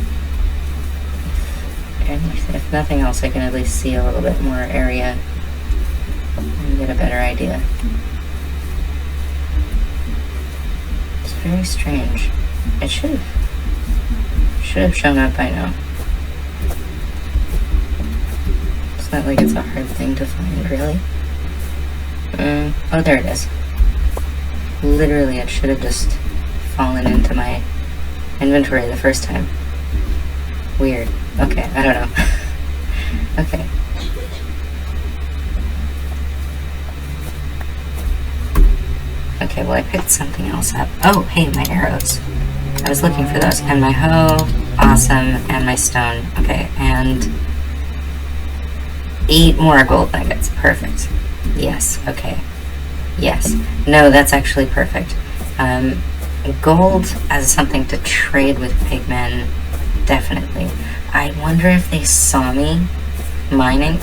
If nothing else, I can at least see a little bit more area and get a better idea. It's very strange. It should have shown up by now. It's not like it's a hard thing to find, really. Oh, there it is. Literally, it should have just fallen into my inventory the first time. Weird. Okay, I don't know. Okay. Okay, well, I picked something else up. Oh, hey, my arrows. I was looking for those. And my hoe. Awesome. And my stone. Okay, and 8 more gold nuggets. Perfect. Yes, okay. Yes. No, that's actually perfect. Gold as something to trade with pigmen, definitely. I wonder if they saw me mining.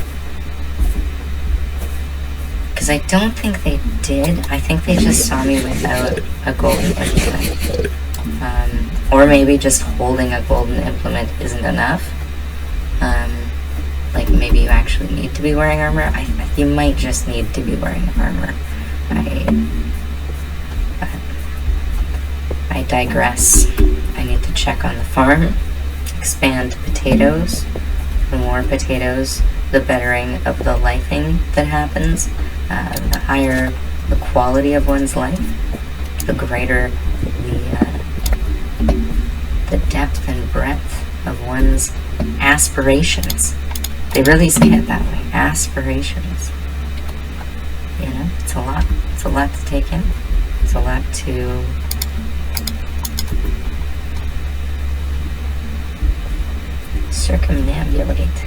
Because I don't think they did. I think they just saw me without a golden implement. Or maybe just holding a golden implement isn't enough. Like maybe you actually need to be wearing armor. You might just need to be wearing armor. I digress. I need to check on the farm. Expand potatoes. The more potatoes, the bettering of the lifing that happens. The higher the quality of one's life, the greater the depth and breadth of one's aspirations. They really say it that way, aspirations. You know, it's a lot. It's a lot to take in. It's a lot to circumambulate.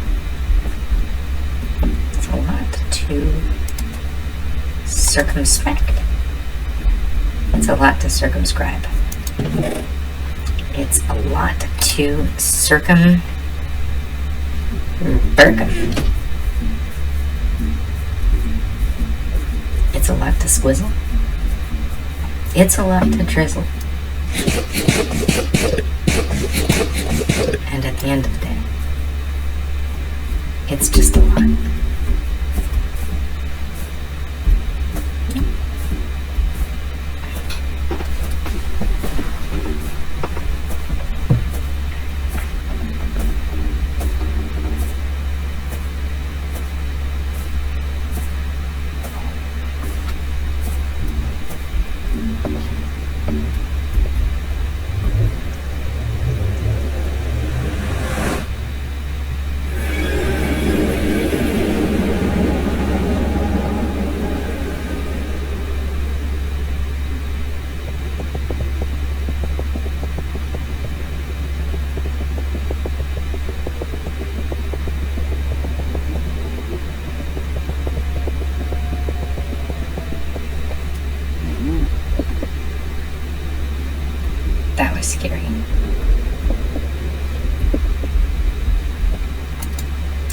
It's a lot to circumspect. It's a lot to circumscribe. It's a lot to circumburger. It's a lot to squizzle. It's a lot to drizzle. And at the end of the day, it's just a lot. scary.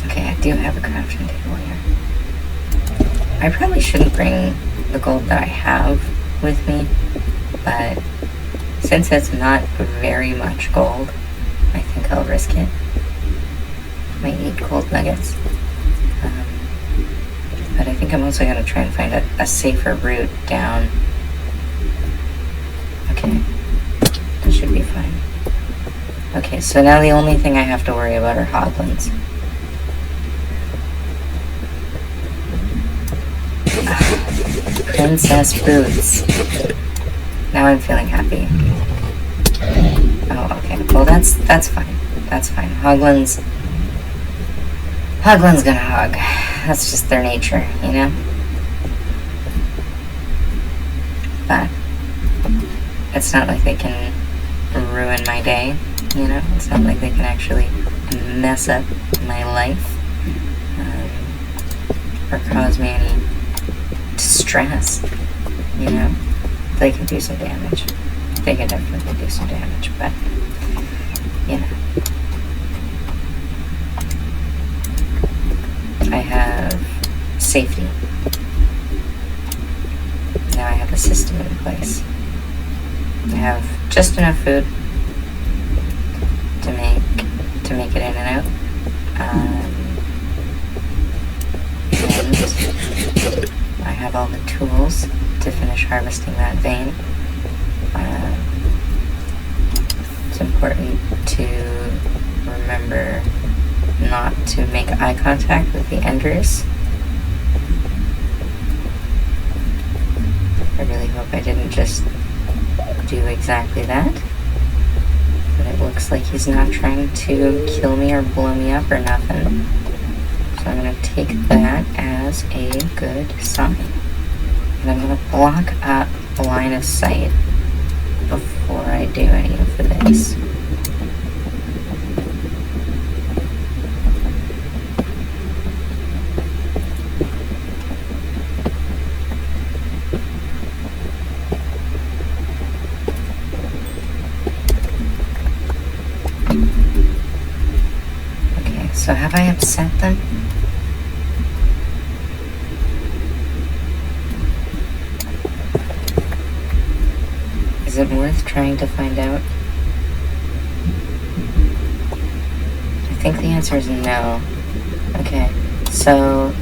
Okay, I do have a crafting table here. I probably shouldn't bring the gold that I have with me, but since it's not very much gold, I think I'll risk it. Might need gold nuggets. But I think I'm also going to try and find a safer route down. Okay, that should be fine. Okay, so now the only thing I have to worry about are hoglins. Princess boots. Now I'm feeling happy. Oh, okay. Well, that's fine. That's fine. Hoglin's gonna hog. That's just their nature, you know? But it's not like they can ruin my day, you know? It's not like they can actually mess up my life or cause me any distress, you know? They can do some damage. They can definitely do some damage, but, you know. I have safety. Now I have a system in place. I have just enough food to make it in and out. And I have all the tools to finish harvesting that vein. It's important to remember not to make eye contact with the enders. I really hope I didn't just do exactly that. But it looks like he's not trying to kill me or blow me up or nothing. So I'm going to take that as a good sign. And I'm going to block up a line of sight before I do any of this. Okay, so have I upset them? Is it worth trying to find out? I think the answer is no. Okay, so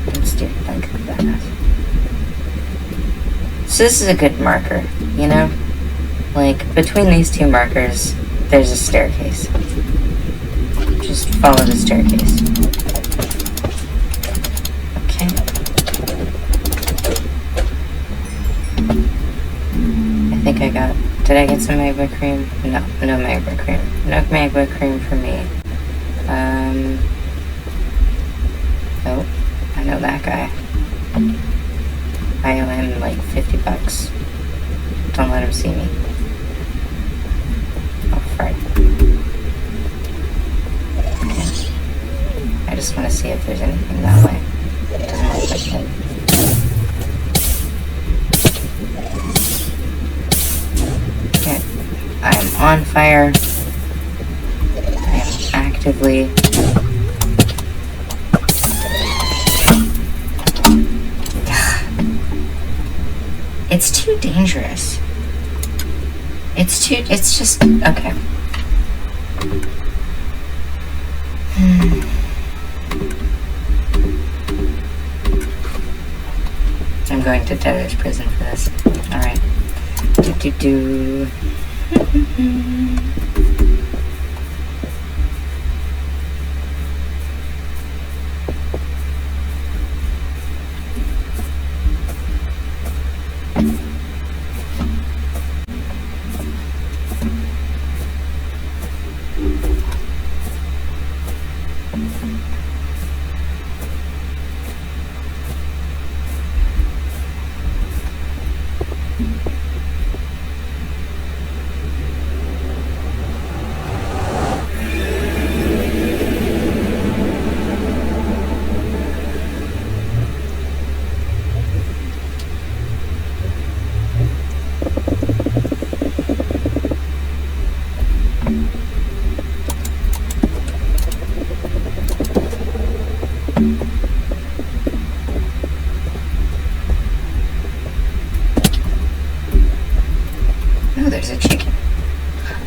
let's do it like that. So this is a good marker, you know? Like, between these two markers, there's a staircase. Just follow the staircase. I think I got, did I get some magma cream? No magma cream. No magma cream for me. Oh, I know that guy. I owe him like $50. Don't let him see me. Oh, fright. Okay. I just want to see if there's anything that way. It doesn't look like it. I am on fire. I am actively it's too dangerous. It's just okay. I'm going to debtor's prison for this. Alright. Do.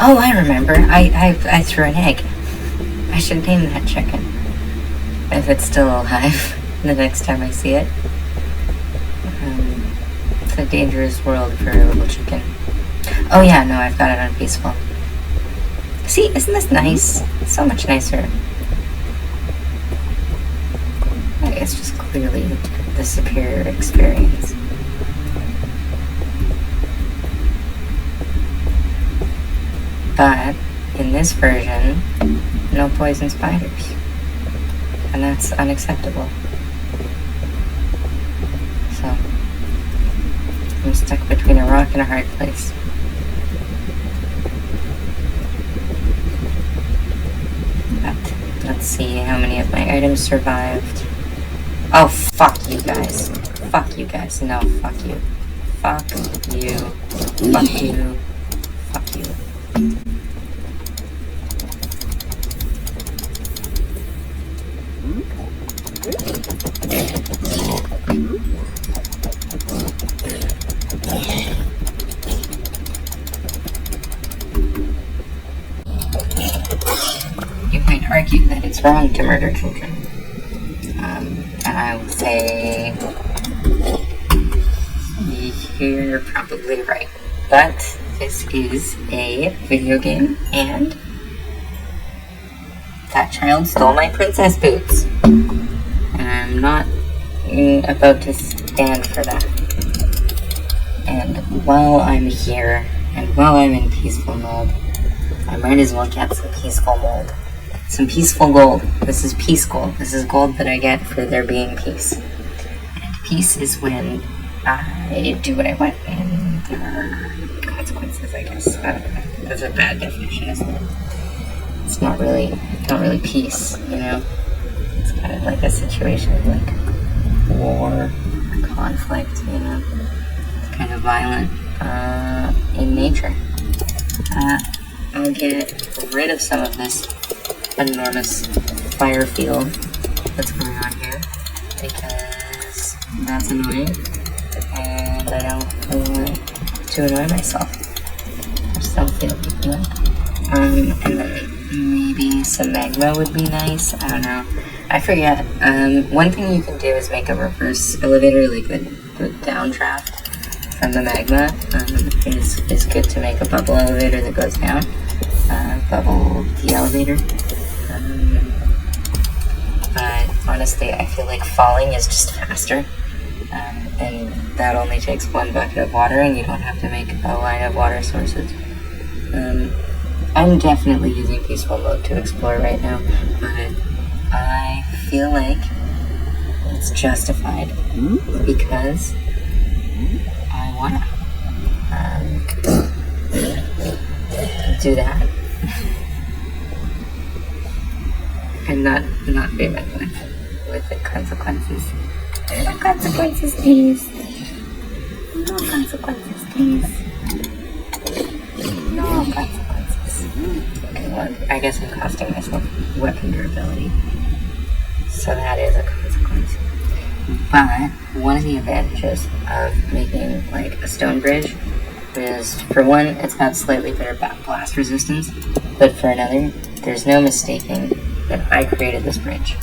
Oh, I remember. I threw an egg. I should name that chicken. If it's still alive the next time I see it. It's a dangerous world for a little chicken. Oh yeah, no, I've got it on peaceful. See, isn't this nice? It's so much nicer. It's just clearly the superior experience. But in this version, no poison spiders. And that's unacceptable. So, I'm stuck between a rock and a hard place. But, let's see how many of my items survived. Oh, fuck you guys. Fuck you guys. No, fuck you. Fuck you. Fuck you. Fuck you. You might argue that it's wrong to murder children. And I would say you're probably right. But this is a video game, and that child stole my princess boots. And I'm not about to stand for that. And while I'm here, and while I'm in peaceful mode, I might as well get some peaceful mold. Some peaceful gold. This is peace gold. This is gold that I get for there being peace. And peace is when I do what I want and there are consequences, I guess. I don't know. That's a bad definition, isn't it? It's not really peace, you know? It's kind of like a situation of like war, conflict, you know? It's kind of violent in nature. I'll get rid of some of this enormous fire field that's going on here because that's annoying and I don't want to annoy myself. I just don't feel good. And then maybe some magma would be nice. I don't know. I forget. One thing you can do is make a reverse elevator, like the downdraft from the magma. Is good to make a bubble elevator that goes down. Bubble the elevator. But honestly, I feel like falling is just faster. And that only takes one bucket of water, and you don't have to make a line of water sources. I'm definitely using peaceful mode to explore right now, but I feel like it's justified because I want to do that and not be met with the consequences. No consequences, please. No consequences, please. No consequences. Okay, well, I guess I'm costing myself weapon durability. So that is a consequence. But one of the advantages of making like a stone bridge is, for one, it's got slightly better blast resistance, but for another, there's no mistaking that I created this bridge.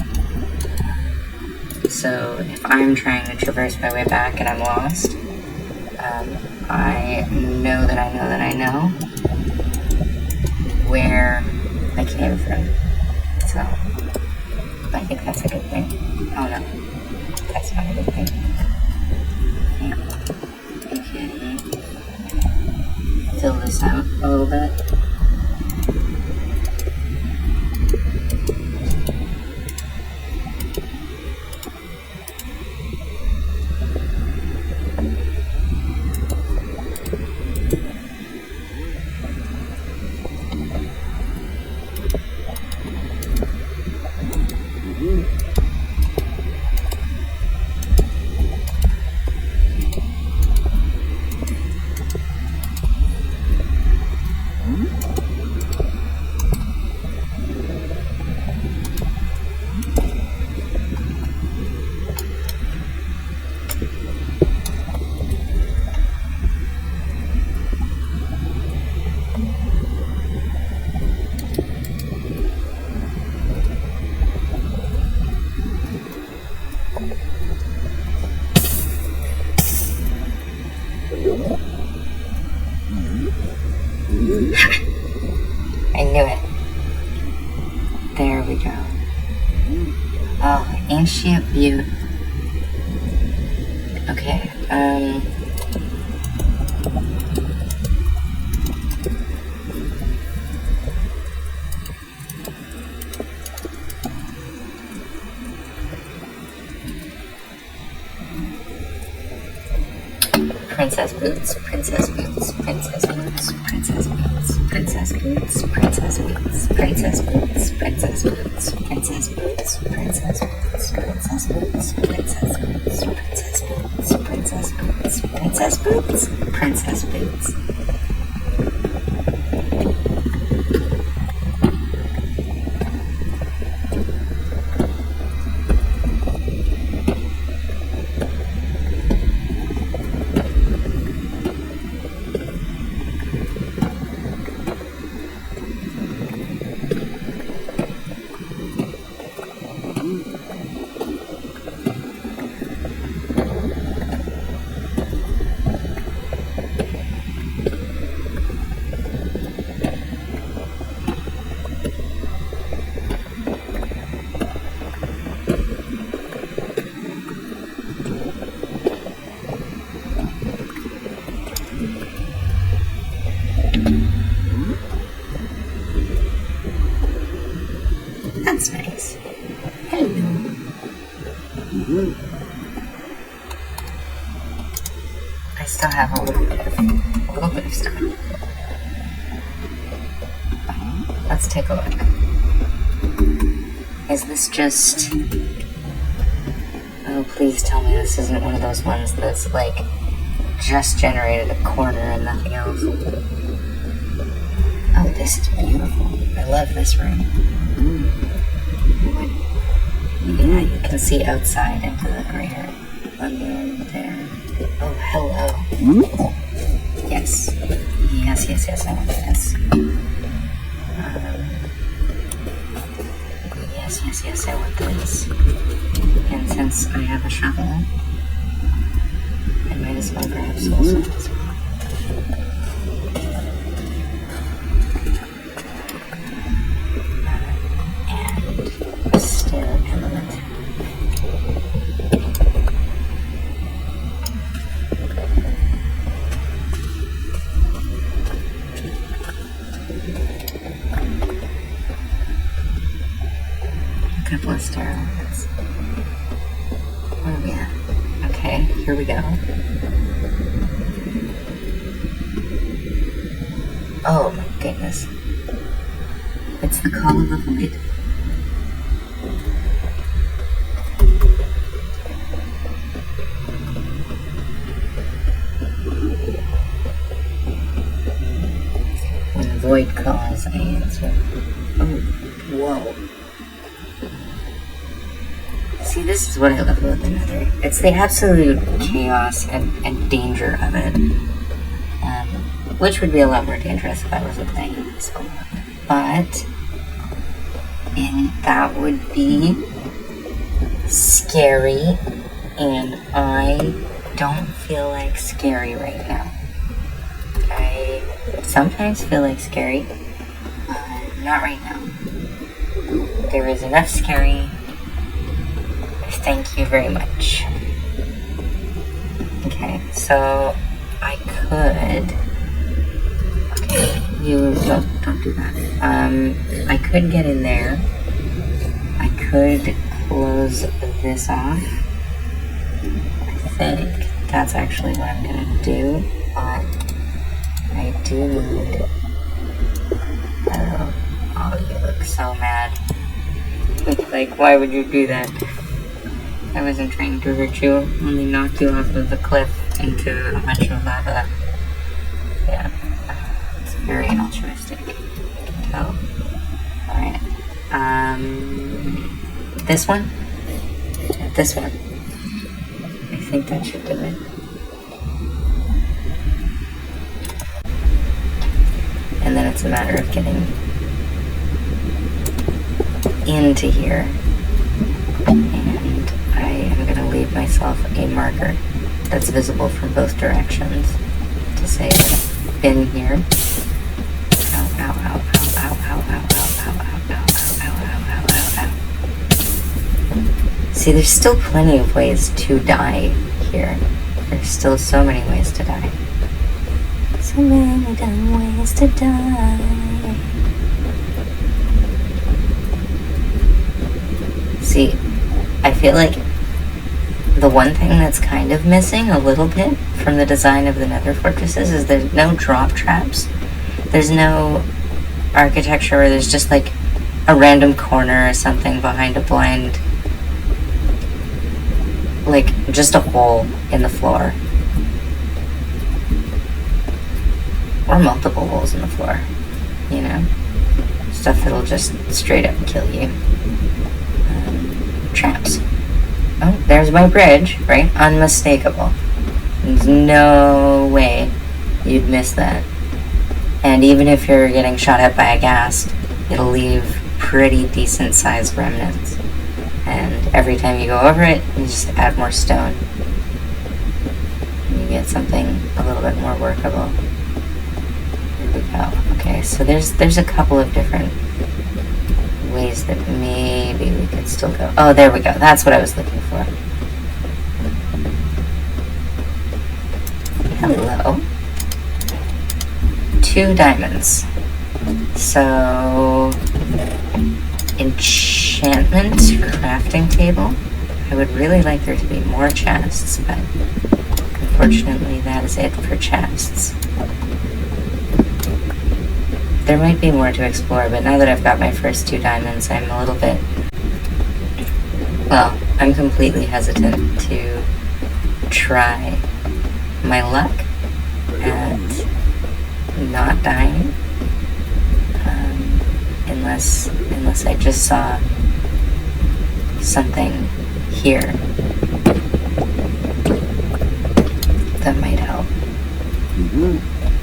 So if I'm trying to traverse my way back and I'm lost, I know that I know where I came from. So I think that's a good thing. Oh no, that's not a good thing. Yeah. Okay. Fill this out a little bit. I knew it. There we go. Oh, ain't she a beaut? Okay, Princess boots, princess boots, princess boots, princess boots, princess boots, princess boots, princess boots, princess boots, princess boots, princess boots, princess boots, princess boots, princess boots, princess boots, princess boots, princess boots. That's nice. Hello. I still have a little bit of stuff. Let's take a look. Is this just... Oh, please tell me this isn't one of those ones that's like just generated a corner and nothing else. Oh, this is beautiful. I love this room. Yeah, you can see outside into the greater London there. Oh, hello. Yes. Yes, I want this. Yes, I want this. And since I have a shovel, I might as well grab soul sand as well. And a stair element. Couple of stair elements. Where are we at? Okay, here we go. Oh my goodness. It's the Call of the Void. When the void calls, I answer. Oh, whoa. See, this is what I love about the Nether. It's the absolute chaos and danger of it. Which would be a lot more dangerous if I wasn't playing this one. But that would be scary, and I don't feel like scary right now. I sometimes feel like scary, not right now. There is enough scary. Thank you very much. Okay, so I could... Okay, you don't do that. I could get in there. I could close this off. I think that's actually what I'm gonna do, but I do need... Oh, you look so mad. Like, why would you do that? I wasn't trying to hurt you, only knock you off of the cliff into a bunch of lava. Yeah, it's very altruistic, I can tell. Alright, this one? This one. I think that should do it. And then it's a matter of getting into here. And I am going to leave myself a marker that's visible from both directions to say that I've been here. Ow, ow, ow, ow, ow, ow, See, there's still plenty of ways to die here. There's still so many ways to die. So many dumb ways to die. See, I feel like the one thing that's kind of missing a little bit from the design of the Nether Fortresses is there's no drop traps. There's no architecture where there's just like a random corner or something behind a blind, like just a hole in the floor. Or multiple holes in the floor, you know? Stuff that'll just straight up kill you. Traps. Oh, there's my bridge, right? Unmistakable. There's no way you'd miss that. And even if you're getting shot at by a ghast, it'll leave pretty decent sized remnants. And every time you go over it, you just add more stone. And you get something a little bit more workable. Here we go. Okay, so there's a couple of different ways that maybe we could still go. Oh, there we go. That's what I was looking for. Hello. 2 diamonds. So, enchantment crafting table. I would really like there to be more chests, but unfortunately that is it for chests. There might be more to explore, but now that I've got my first 2 diamonds, I'm a little bit... Well, I'm completely hesitant to try my luck at not dying. Unless I just saw something here that might help.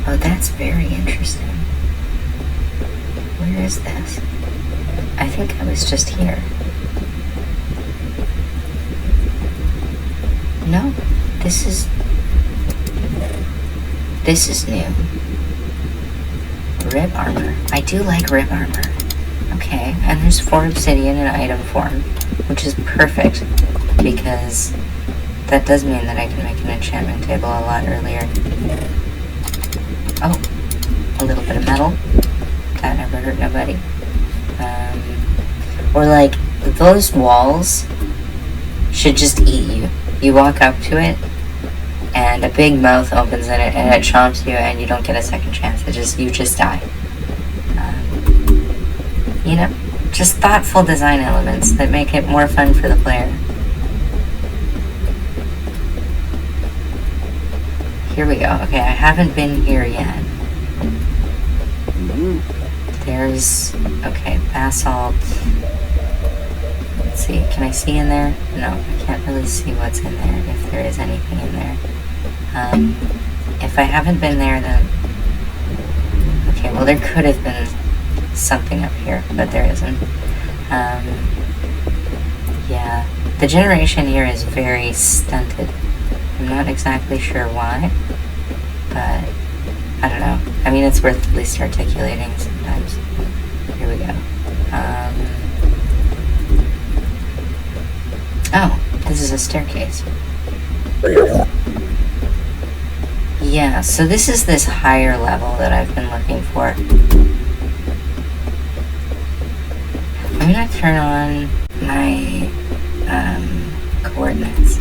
Oh, that's very interesting. Where is this? I think I was just here. No, this is new. Rib armor. I do like rib armor. Okay, and there's 4 obsidian in item form, which is perfect because that does mean that I can make an enchantment table a lot earlier. Oh, a little bit of metal. That never hurt nobody. Or like, those walls should just eat you. You walk up to it, and a big mouth opens in it, and it chomps you, and you don't get a second chance. You just die. You know, just thoughtful design elements that make it more fun for the player. Here we go. Okay, I haven't been here yet. There's, okay, basalt. Let's see, can I see in there? No, I can't really see what's in there, if there is anything in there. If I haven't been there, then... Okay, well there could have been something up here, but there isn't. Yeah, the generation here is very stunted. I'm not exactly sure why, but I don't know. I mean, it's worth at least articulating sometimes. Here we go. Oh, this is a staircase. Yeah, so this is this higher level that I've been looking for. I'm gonna turn on my coordinates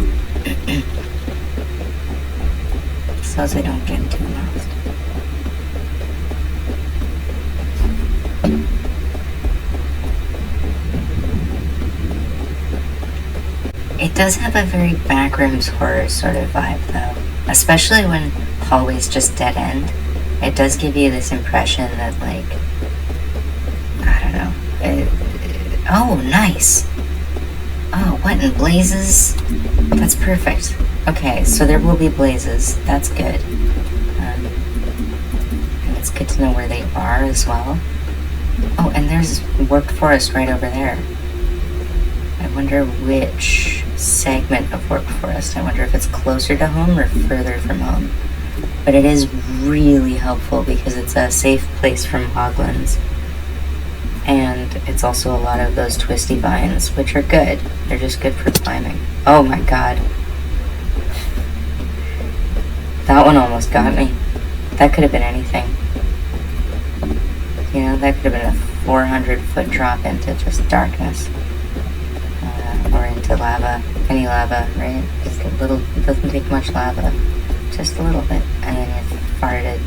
so as I don't get too lost. It does have a very Backrooms horror sort of vibe though, especially when hallways just dead end. It does give you this impression that, like, I don't know. Oh, nice. Oh, what in blazes? That's perfect. Okay, so there will be blazes. That's good. And it's good to know where they are as well. Oh, and there's Warped Forest right over there. I wonder which segment of Warped Forest. I wonder if it's closer to home or further from home. But it is really helpful because it's a safe place from hoglins. And it's also a lot of those twisty vines, which are good. They're just good for climbing. Oh my god. That one almost got me. That could have been anything. You know, that could have been a 400-foot drop into just darkness. Or into lava. Any lava, right? Just a little, it doesn't take much lava. Just a little bit. And then you farted.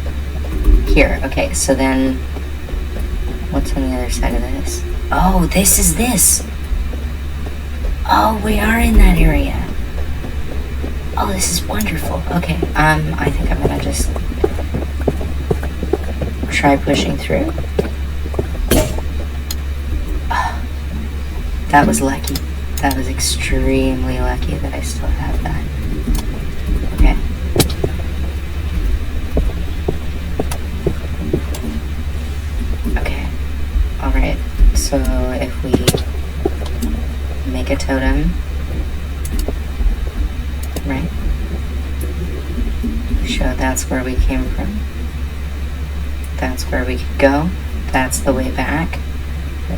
Here, okay, so then, what's on the other side of this? Oh, this is this! Oh, we are in that area. Oh, this is wonderful. Okay, I think I'm gonna just try pushing through. Oh, that was lucky. That was extremely lucky that I still have that. Okay. Okay. Alright, so if we make a totem, right? Show that's where we came from. That's where we could go. That's the way back.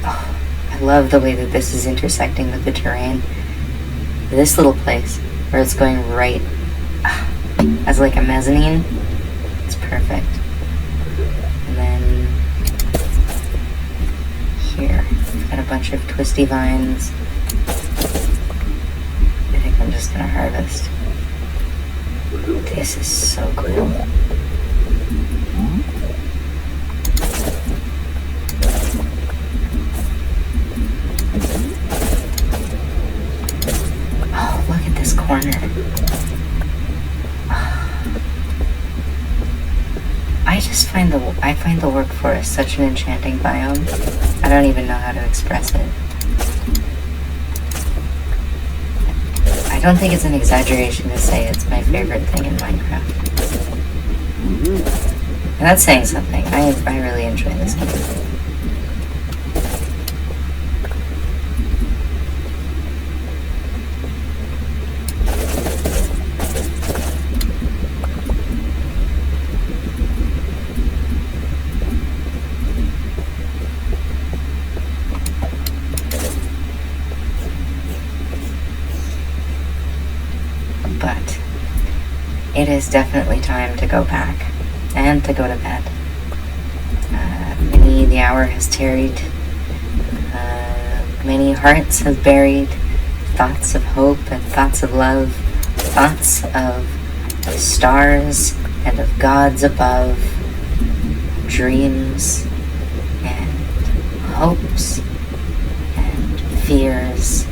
Oh, I love the way that this is intersecting with the terrain. This little place where it's going right as like a mezzanine. It's perfect. And then here, we've got a bunch of twisty vines. I think I'm just gonna harvest. This is so cool. Oh, look at this corner. I find the work forest such an enchanting biome. I don't even know how to express it. I don't think it's an exaggeration to say it's my favorite thing in Minecraft. And that's saying something. I really enjoy this game. But it is definitely time to go back and to go to bed. Many the hour has tarried, many hearts have buried thoughts of hope and thoughts of love, thoughts of stars and of gods above, dreams and hopes and fears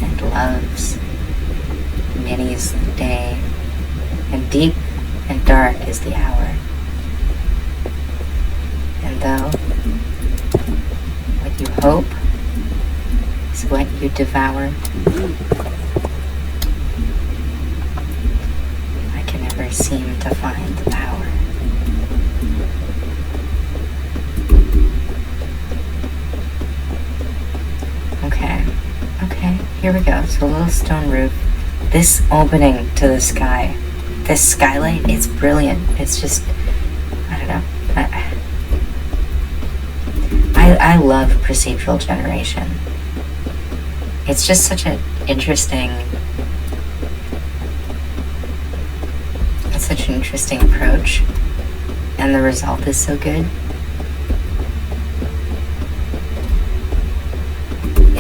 and loves. Many's the day, and deep and dark is the hour. And though what you hope is what you devour, I can never seem to find the power. Okay, here we go. So a little stone roof. This opening to the sky, this skylight, it's brilliant. It's just, I don't know. I love procedural generation. It's just such an interesting, it's such an interesting approach, and the result is so good.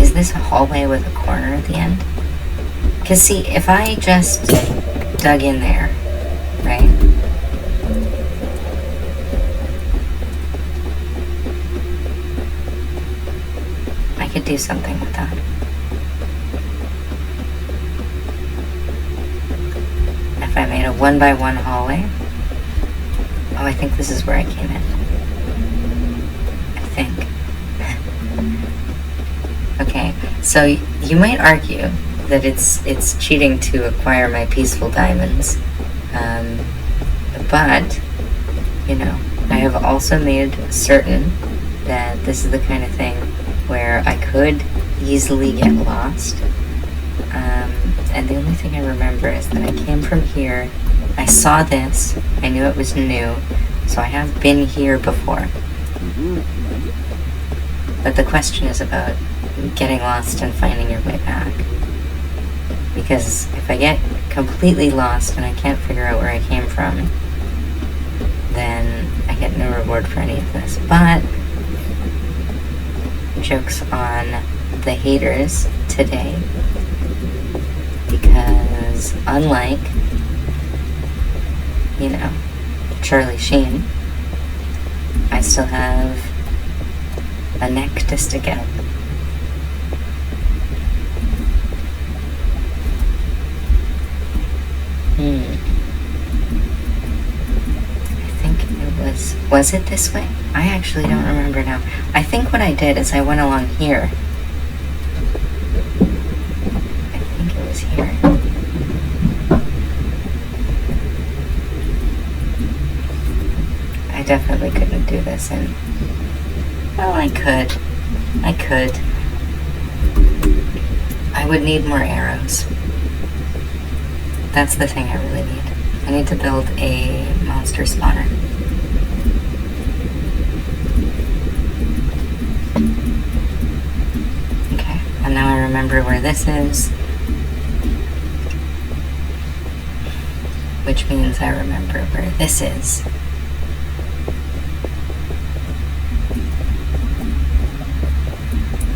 Is this a hallway with a corner at the end? Because see, if I just dug in there, right? I could do something with that. If I made a 1x1 hallway. Oh, I think this is where I came in. I think. Okay, so you might argue that it's cheating to acquire my peaceful diamonds, but you know, I have also made certain that this is the kind of thing where I could easily get lost, and the only thing I remember is that I came from here, I saw this, I knew it was new, so I have been here before. But the question is about getting lost and finding your way back. Because if I get completely lost and I can't figure out where I came from, then I get no reward for any of this. But joke's on the haters today, because unlike, Charlie Sheen, I still have a neck to stick out. I think it was it this way? I actually don't remember now. I think what I did is I went along here. I think it was here. I definitely couldn't do this in... Well, I could. I would need more arrows. That's the thing I really need. I need to build a monster spawner. Okay, and now I remember where this is. Which means I remember where this is.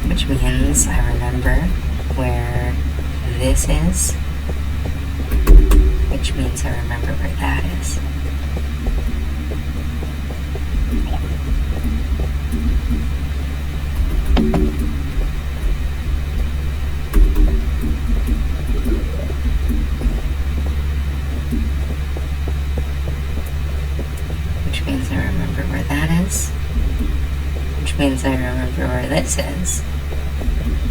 Which means I remember where this is. Which means I remember where that is. Which means I remember where that is. Which means I remember where this is.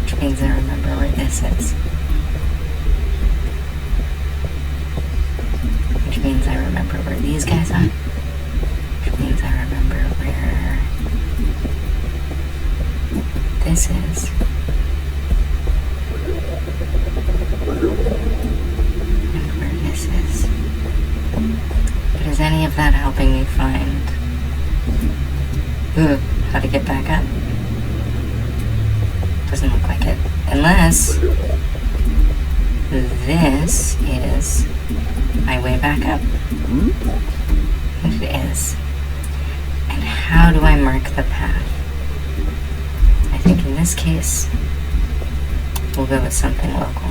Which means I remember where this is. Which means I remember where these guys are. Which means I remember where this is. And where this is. But is any of that helping me find how to get back up? Doesn't look like it. Unless this is my way back up. And it is. And how do I mark the path? I think in this case, we'll go with something local.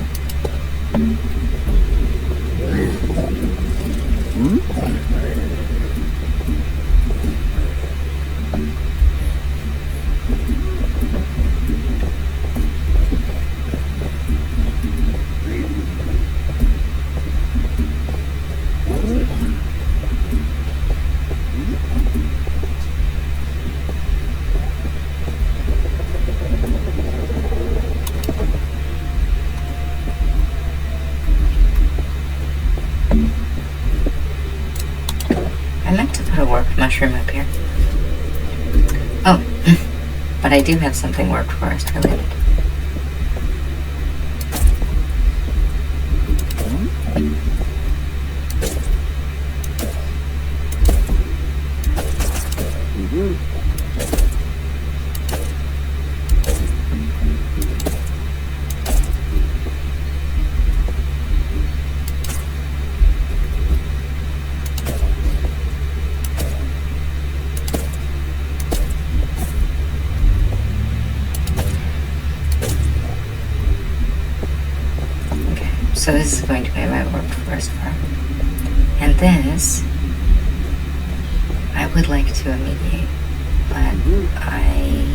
I meant to put a warped mushroom up here. Oh, but I do have something warped forest related. So this is going to be my warped forest farm. And this, I would like to immediate, but I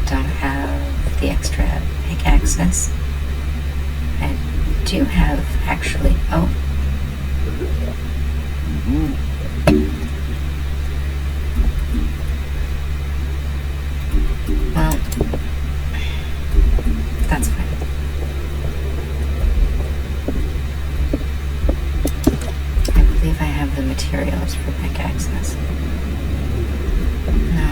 don't have the extra pickaxes. I do have, actually, well, that's fine. I have the materials for pickaxes. No.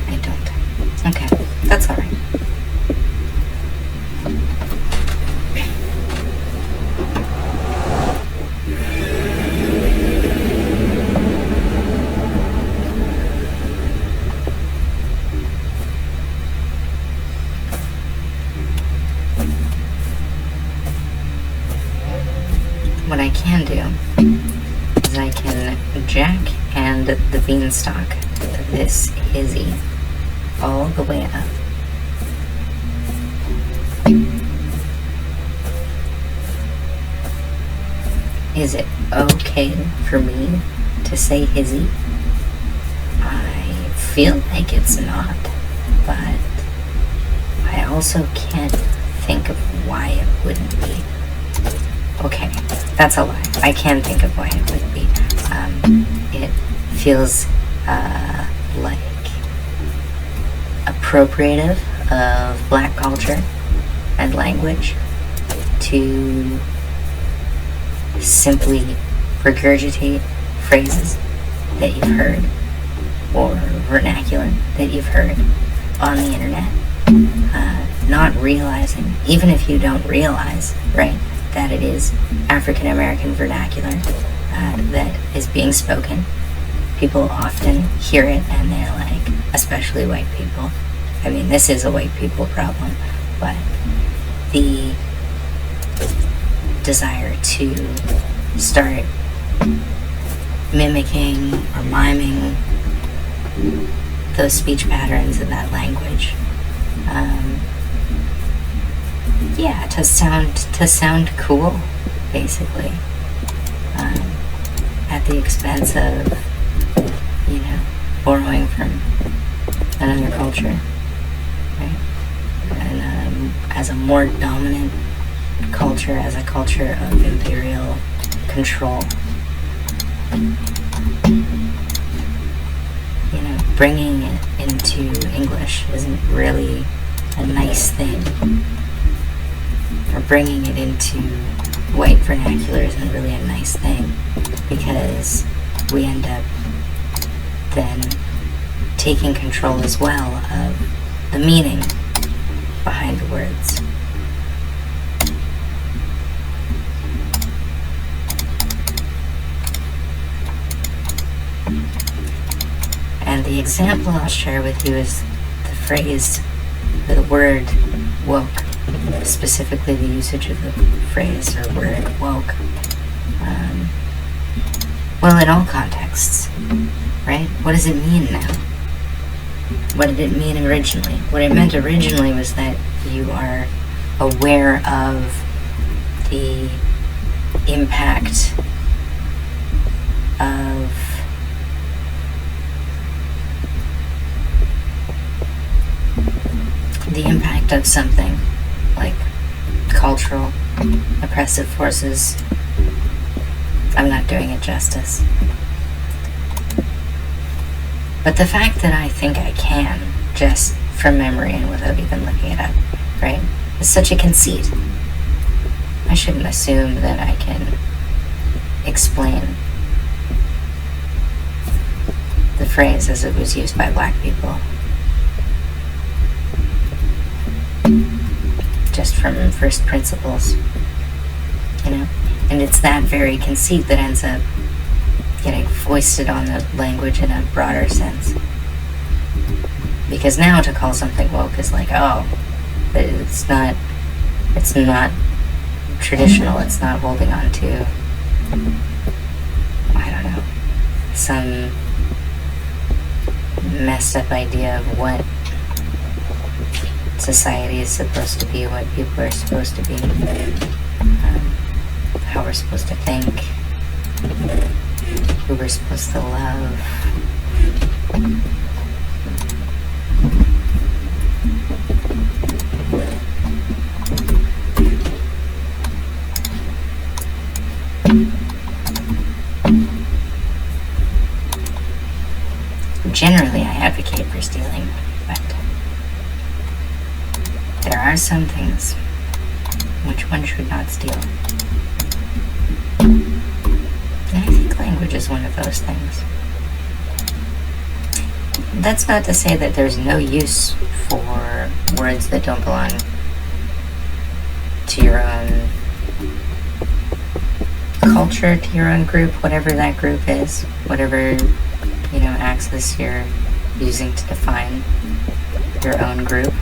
I don't. Okay, that's alright. can do is I can jack and the beanstalk of this hizzy all the way up. Is it okay for me to say hizzy? I feel like it's not, but I also can't think of why it wouldn't be. Okay, that's a lie. I can think of why it would be. It feels like appropriative of Black culture and language to simply regurgitate phrases that you've heard or vernacular that you've heard on the internet, not realizing, even if you don't realize, right, that it is African American vernacular that is being spoken. People often hear it and they're like, especially white people. I mean, this is a white people problem, but the desire to start mimicking or miming those speech patterns in that language, to sound cool, basically, at the expense of, borrowing from another culture, right? And as a more dominant culture, as a culture of imperial control, bringing it into English isn't really a nice thing, or bringing it into white vernacular isn't really a nice thing, because we end up then taking control as well of the meaning behind the words. And the example I'll share with you is the phrase, or the word woke, specifically the usage of the phrase or word woke. Well, in all contexts, right? What does it mean now? What did it mean originally? What it meant originally was that you are aware of the impact of something like cultural oppressive forces. I'm not doing it justice. But the fact that I think I can, just from memory and without even looking it up, right, is such a conceit. I shouldn't assume that I can explain the phrase as it was used by Black people just from first principles, and it's that very conceit that ends up getting foisted on the language in a broader sense. Because now to call something woke is like, oh, it's not traditional, it's not holding on to, I don't know, some messed up idea of what society is supposed to be, what people are supposed to be, how we're supposed to think, who we're supposed to love. Generally, I advocate for stealing, but there are some things which one should not steal. And I think language is one of those things. That's not to say that there's no use for words that don't belong to your own culture, to your own group, whatever that group is, whatever, axis you're using to define your own group.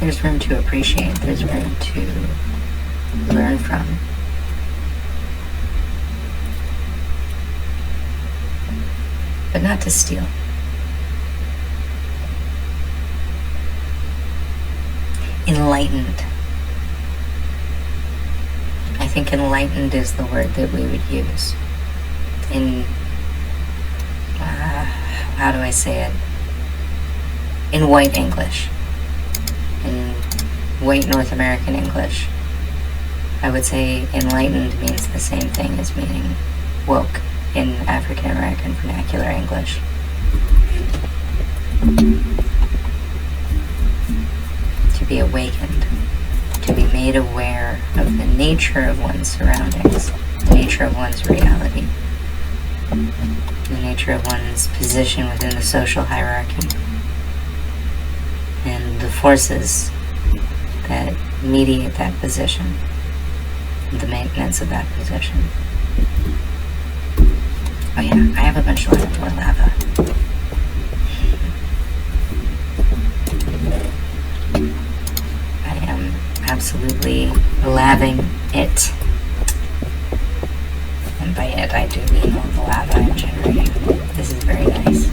There's room to appreciate, there's room to learn from. But not to steal. Enlightened. I think enlightened is the word that we would use. How do I say it? In white English. In white North American English. I would say enlightened means the same thing as meaning woke in African American vernacular English. To be awakened, to be made aware of the nature of one's surroundings, the nature of one's reality, the nature of one's position within the social hierarchy, and the forces that mediate that position, the maintenance of that position. Oh yeah, I have a bunch of more lava. I am absolutely laving it. And by it, I do mean all the lava I'm generating. This is very nice.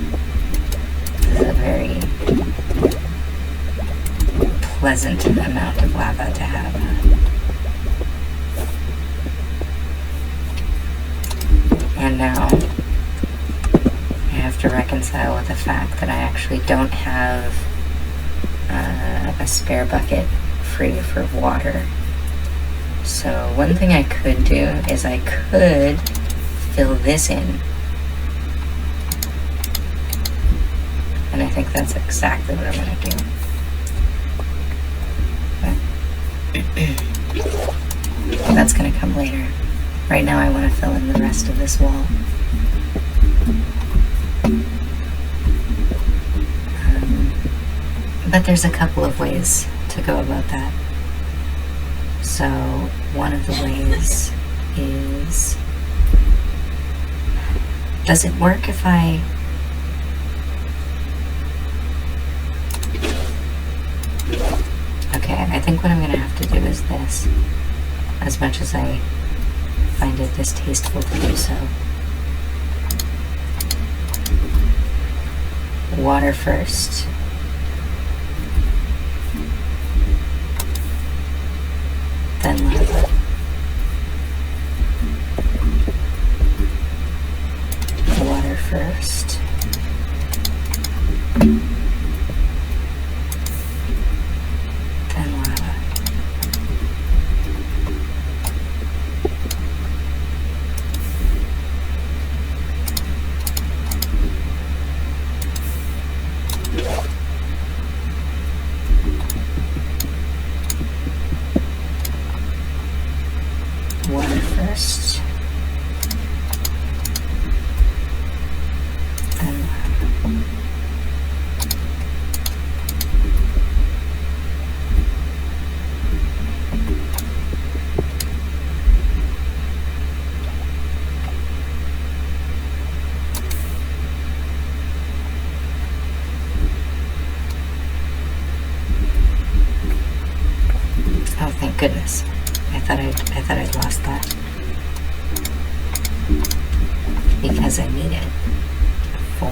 This is a very pleasant amount of lava to have. And now I have to reconcile with the fact that I actually don't have a spare bucket free for water. So one thing I could do is I could fill this in. And I think that's exactly what I'm going to do. But that's going to come later. Right now I want to fill in the rest of this wall. But there's a couple of ways to go about that. So one of the ways is, does it work if I okay, I think what I'm going to have to do is this, as much as I find it distasteful to do so. Water first. Then lava. Water first. Then lava. Water first, then lava. Oh, thank goodness. I thought I'd lost that. Because I need it for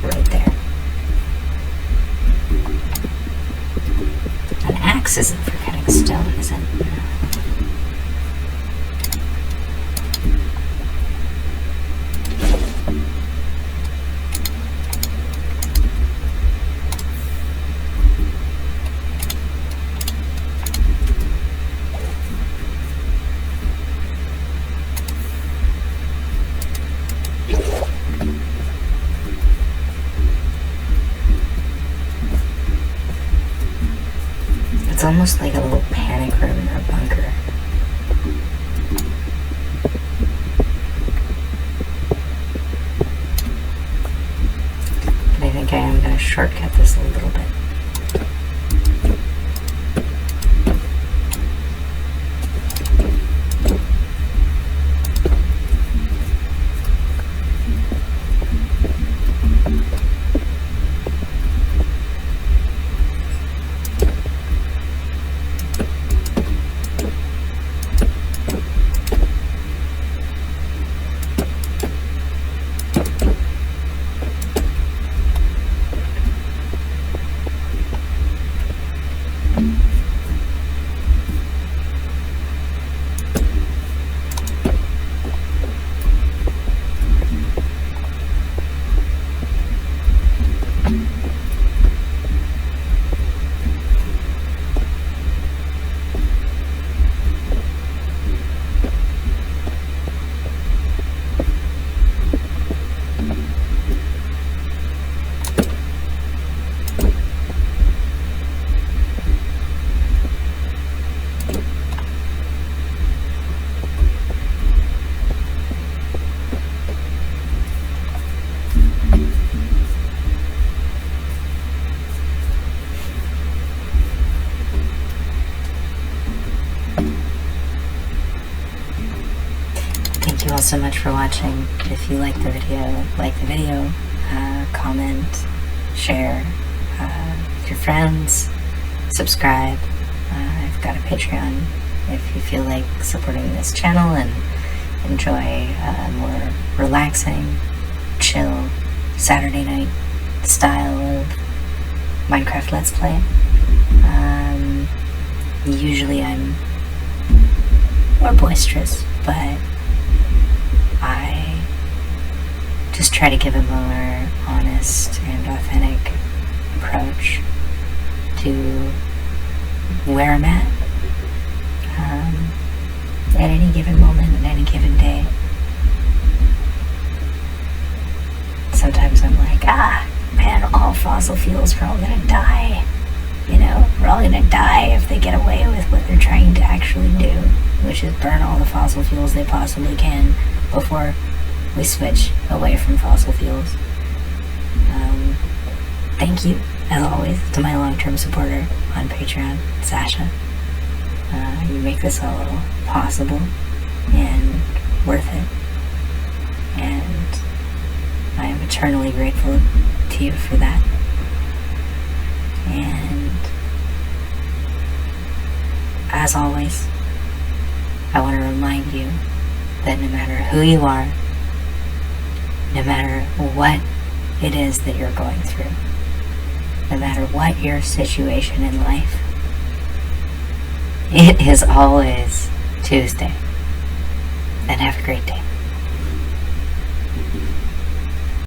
right there. An axe isn't for cutting stone, is it? It's almost like a little panic room or a bunker. But I think I am going to shortcut this a little bit. all so much for watching. If you like the video, comment, share with your friends, subscribe. I've got a Patreon if you feel like supporting this channel and enjoy a more relaxing, chill Saturday night style of Minecraft Let's Play. Usually I'm more boisterous, but I just try to give a more honest and authentic approach to where I'm at any given moment, at any given day. Sometimes I'm like, man, all fossil fuels are all gonna die. You know, we're all gonna die if they get away with what they're trying to actually do, which is burn all the fossil fuels they possibly can before we switch away from fossil fuels. Thank you, as always, to my long-term supporter on Patreon, Sasha. You make this all possible and worth it, and I am eternally grateful to you for that. And as always, I want to remind you that no matter who you are, no matter what it is that you're going through, no matter what your situation in life, it is always Tuesday. And have a great day.